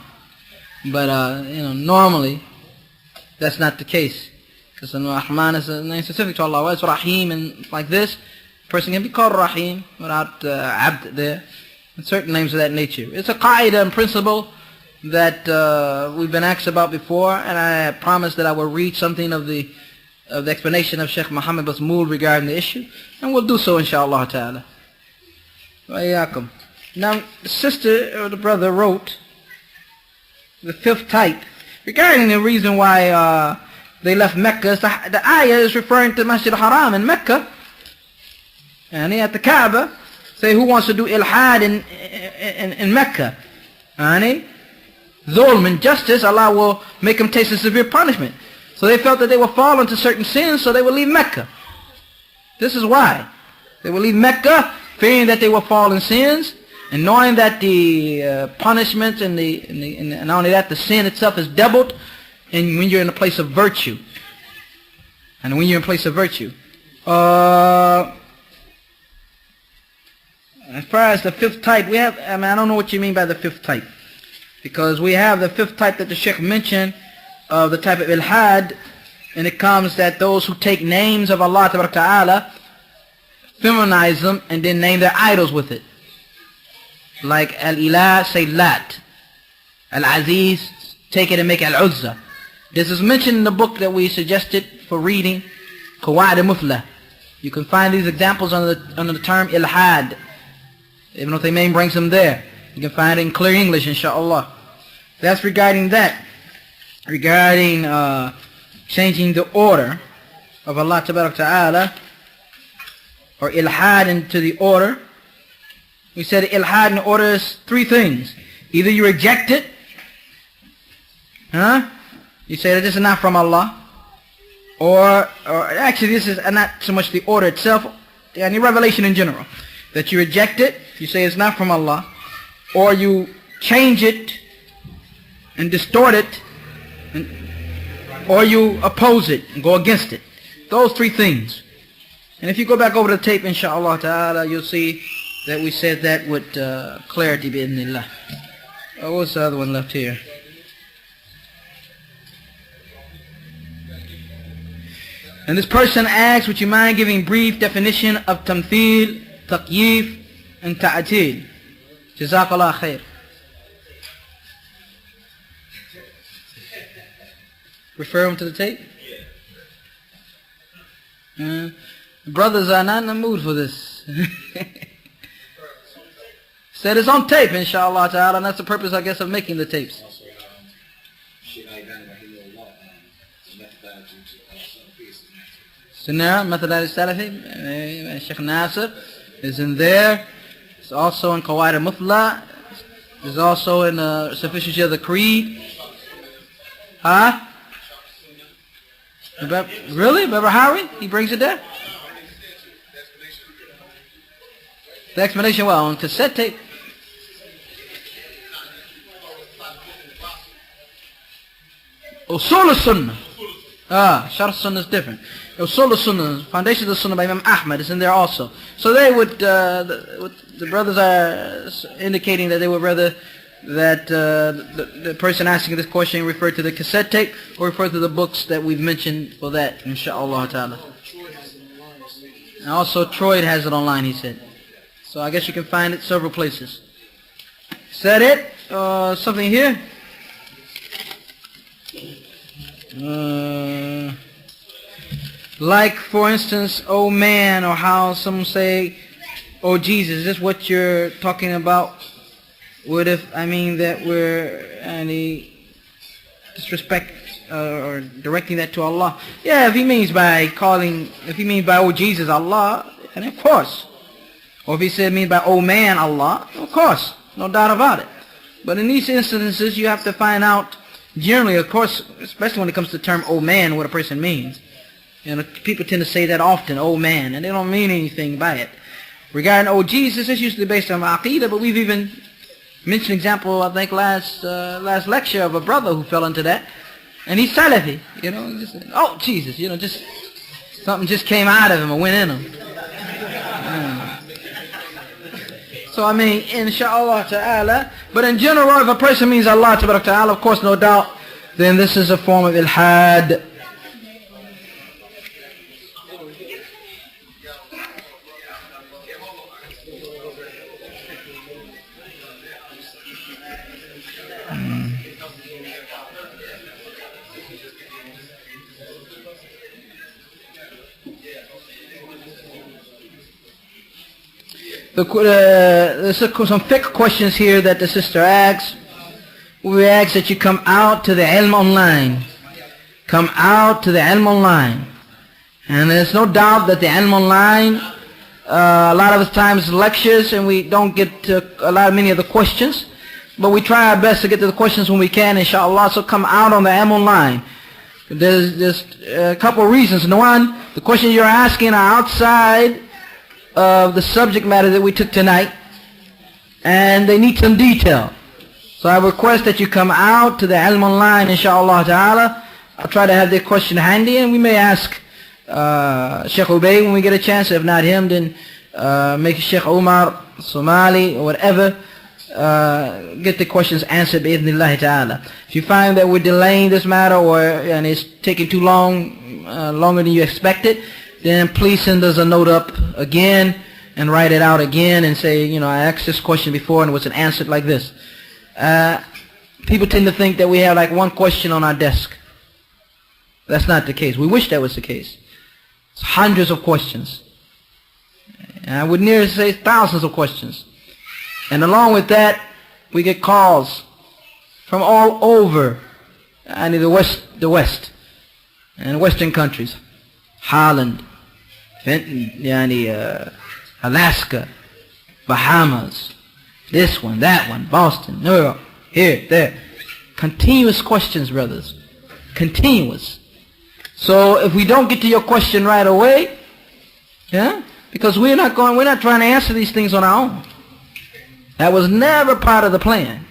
But normally that's not the case. Because Rahman is a name specific to Allah. It's Rahim, and like this, a person can be called Rahim without abd there. And certain names of that nature. It's a qaida and principle that we've been asked about before, and I promised that I will read something of the explanation of Sheikh Muhammad Basmool regarding the issue, and we'll do so inshallah ta'ala. Wayakum. Now the sister or the brother wrote the fifth type regarding the reason why they left Mecca. The ayah is referring to Masjid al-Haram in Mecca, and at the Kaaba say who wants to do ilhad in Mecca, and zulm, injustice, Allah will make them taste a severe punishment. So they felt that they would fall into certain sins, so they would leave Mecca. This is why. They would leave Mecca fearing that they will fall in sins, and knowing that the punishments and not only that, the sin itself is doubled, and when you're in a place of virtue. And when you're in a place of virtue. As far as the fifth type, we have, I don't know what you mean by the fifth type. Because we have the fifth type that the Sheikh mentioned, of the type of ilhad, and it comes that those who take names of Allah Ta'ala, feminize them, and then name their idols with it. Like Al-Ilah, say Lat. Al-Aziz, take it and make Al-Uzza. This is mentioned in the book that we suggested for reading, Qawaid al-Muflah. You can find these examples under the term Ilhad. Ibn Taymiyyah brings them there. You can find it in clear English, inshallah. That's regarding that. Regarding changing the order of Allah Ta'ala, or Ilhad into the order. We said Ilhad in the order is three things. Either you reject it, you say that this is not from Allah, or actually this is not so much the order itself, any revelation in general, that you reject it, you say it's not from Allah, or you change it and distort it, or you oppose it and go against it. Those three things. And if you go back over the tape, inshallah ta'ala, you'll see that we said that with clarity, bi'idhnillah. What's the other one left here? And this person asks, would you mind giving brief definition of tamthil, taqyif, and ta'atil? Jazakallah khair. Refer them to the tape? Brothers are not in the mood for this. Said it's on tape, inshallah ta'ala, and that's the purpose, I guess, of making the tapes. Sunnah, Methodist Salafi, Sheikh Nasir is in there. It's also in Qawaid al-Muflah. It's also in Sufficiency of the Creed. Huh? Really? Bahari? He brings it there? The explanation, well, on cassette tape. Usul al-Sunnah. Sharh al-Sunnah is different. Usul al-Sunnah, Foundation of the Sunnah by Imam Ahmad is in there also. So they would, the brothers are indicating that they would rather that the person asking this question refer to the cassette tape or refer to the books that we've mentioned for that, inshaAllah ta'ala. And also Troy has it online, he said. So I guess you can find it several places. Is that it? Something here? Like for instance, oh man, or how some say, oh Jesus, is this what you're talking about? What if I mean that we're any disrespect or directing that to Allah? Yeah, if he means by oh Jesus Allah, and of course. Or if he said mean by oh man Allah, of course, no doubt about it. But in these instances, you have to find out generally, of course, especially when it comes to the term oh man, what a person means. You know, people tend to say that often, oh man, and they don't mean anything by it. Regarding oh Jesus, it's usually based on Aqidah, but we've even mentioned an example, I think last lecture, of a brother who fell into that, and he's Salafi, you know, just, oh Jesus, you know, just something just came out of him or went in him. So I mean, inshallah ta'ala, but in general, if a person means Allah ta'ala, of course, no doubt, then this is a form of ilhad. There's some fiqh questions here that the sister asks. We ask that you come out to the ilm online. Come out to the ilm online. And there's no doubt that the ilm online, a lot of the times lectures, and we don't get to many of the questions. But we try our best to get to the questions when we can, inshallah. So come out on the ilm online. There's a couple of reasons. One, the questions you're asking are outside of the subject matter that we took tonight, and they need some detail. So I request that you come out to the ilm online, inshaAllah ta'ala. I'll try to have the question handy, and we may ask Sheikh Ubay when we get a chance. If not him, then make Sheikh Umar, Somali, or whatever, get the questions answered bi'idhnillahi ta'ala. If you find that we're delaying this matter and it's taking too long, longer than you expected, then please send us a note up again and write it out again and say, you know, I asked this question before and it wasn't answered like this. People tend to think that we have like one question on our desk. That's not the case. We wish that was the case. It's hundreds of questions. And I would nearly say thousands of questions. And along with that, we get calls from all over, the West, and Western countries, Holland, Alaska, Bahamas, this one, that one, Boston, New York, here, there. Continuous questions, brothers. Continuous. So if we don't get to your question right away, because we're not trying to answer these things on our own. That was never part of the plan.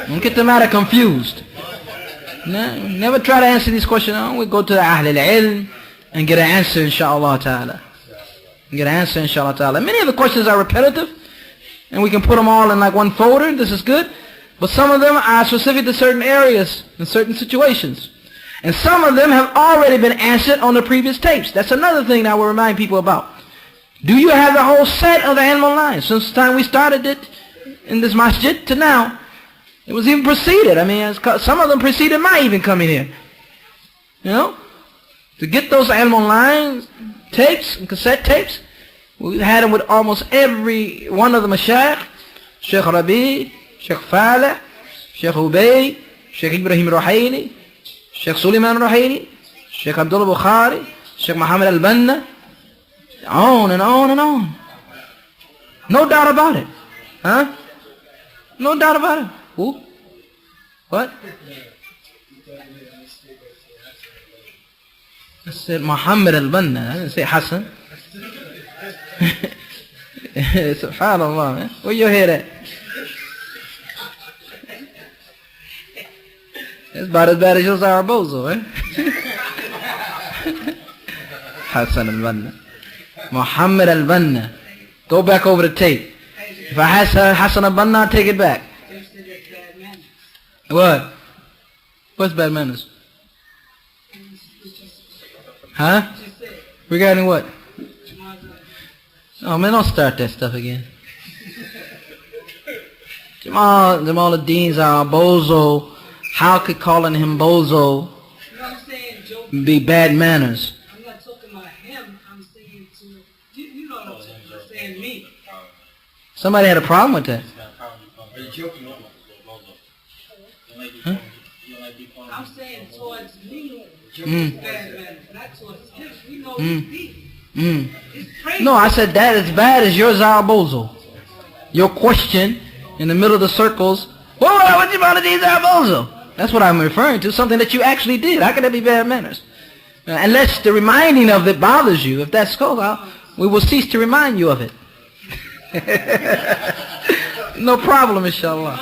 Don't get the matter confused. Never try to answer these questions on. We go to the Ahl al-Ilm and get an answer, inshaAllah ta'ala. Get an answer, inshaAllah ta'ala. Many of the questions are repetitive, and we can put them all in like one folder. This is good. But some of them are specific to certain areas and certain situations. And some of them have already been answered on the previous tapes. That's another thing that I will remind people about. Do you have the whole set of the ilm online? Since the time we started it in this masjid to now, it was even preceded. I mean, some of them preceded my even coming here. You know? To get those ilm online tapes and cassette tapes, we had them with almost every one of the mashayikh. Sheikh Rabi, Sheikh Faleh, Sheikh Ubay, Sheikh Ibrahim Ruhaili, Sheikh Suleiman Ruhaili, Sheikh Abdullah Bukhari, Sheikh Muhammad al-Banna, on and on and on. No doubt about it. Huh? No doubt about it. Who? What? I said Muhammad al-Banna. I didn't say Hassan. Subhanallah, man. Where you hear that? It's about as bad as your Zarabozo, eh? Hassan al-Banna. Muhammad al-Banna. Go back over the tape. If I had Hassan al-Banna, I'll take it back. What? What's bad manners? Huh? Regarding what? Oh man, don't start that stuff again. Jamal al-Dean's our bozo. How could calling him bozo be bad manners? I'm not talking about him. I'm saying to you know what I'm talking about. I'm saying me. Somebody had a problem with that. Are you joking? Huh? I'm saying towards me. Bad manners, not towards him. We know it's me. It's crazy. No, I said that is bad as your Zarabozo. Your question in the middle of the circles. Whoa, what's about the Zarabozo? That's what I'm referring to. Something that you actually did. How can that be bad manners? Unless the reminding of it bothers you. If that's so, we will cease to remind you of it. No problem, inshallah.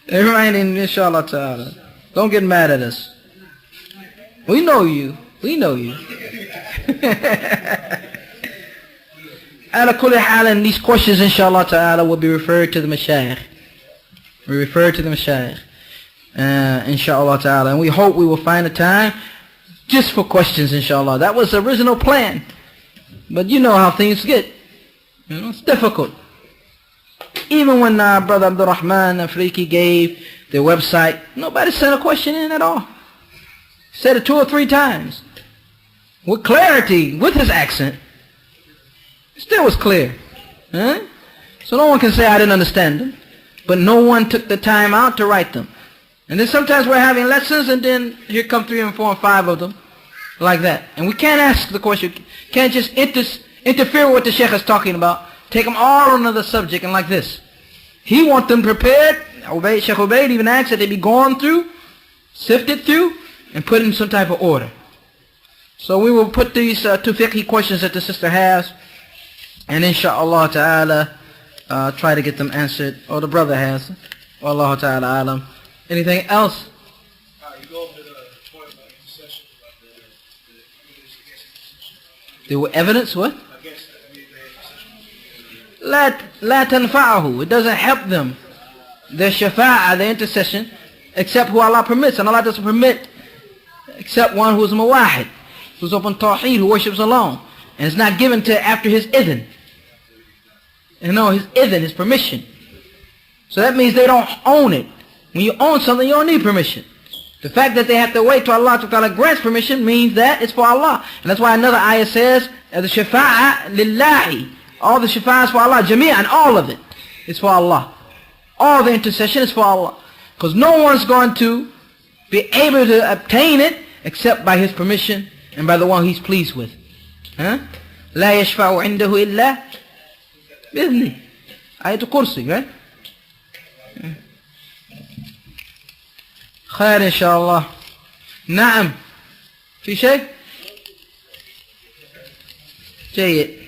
Reminding, inshallah ta'ala. Don't get mad at us. We know you. We know you. Ala kulli hal, and these questions, inshallah ta'ala, will be referred to the mashayikh. We refer to the mashayikh. Inshallah ta'ala. And we hope we will find a time just for questions, inshallah. That was the original plan. But you know how things get. You know, it's difficult. Even when Brother Abdul Rahman Afriki gave their website, nobody sent a question in at all. He said it 2 or 3 times. With clarity, with his accent. It still was clear. Huh? So no one can say I didn't understand them. But no one took the time out to write them. And then sometimes we're having lessons and then here come 3 and 4 and 5 of them. Like that. And we can't ask the question. Can't just interfere with what the Sheikh is talking about. Take them all on another subject and like this. He wants them prepared. Sheikh Ubaid even asked that they be gone through, sifted through, and put in some type of order. So we will put these two fiqhi questions that the sister has, and inshallah ta'ala try to get them answered, or the brother has. Wallahu ta'ala alam. Anything else? You go over the point about intercession, about The evidence, what? against the intercession. لا تنفعه. It doesn't help them. Their shafa'ah, their intercession, except who Allah permits. And Allah doesn't permit except one who is muwahid, who's upon tawheed, who worships alone. And it's not given to after his idhn. You know, his idhn, his permission. So that means they don't own it. When you own something, you don't need permission. The fact that they have to wait till Allah Ta'ala grants permission means that it's for Allah. And that's why another ayah says, the shafa'ah lillahi. All the shafa'ah is for Allah. Jami'an, all of it is for Allah. All the intercession is for Allah. Because no one's going to be able to obtain it except by His permission and by the one He's pleased with. لا يشفع عنده إلا بإذنه. آية الكرسي, right? خير إن شاء الله. نعم. في شيء؟ جيد.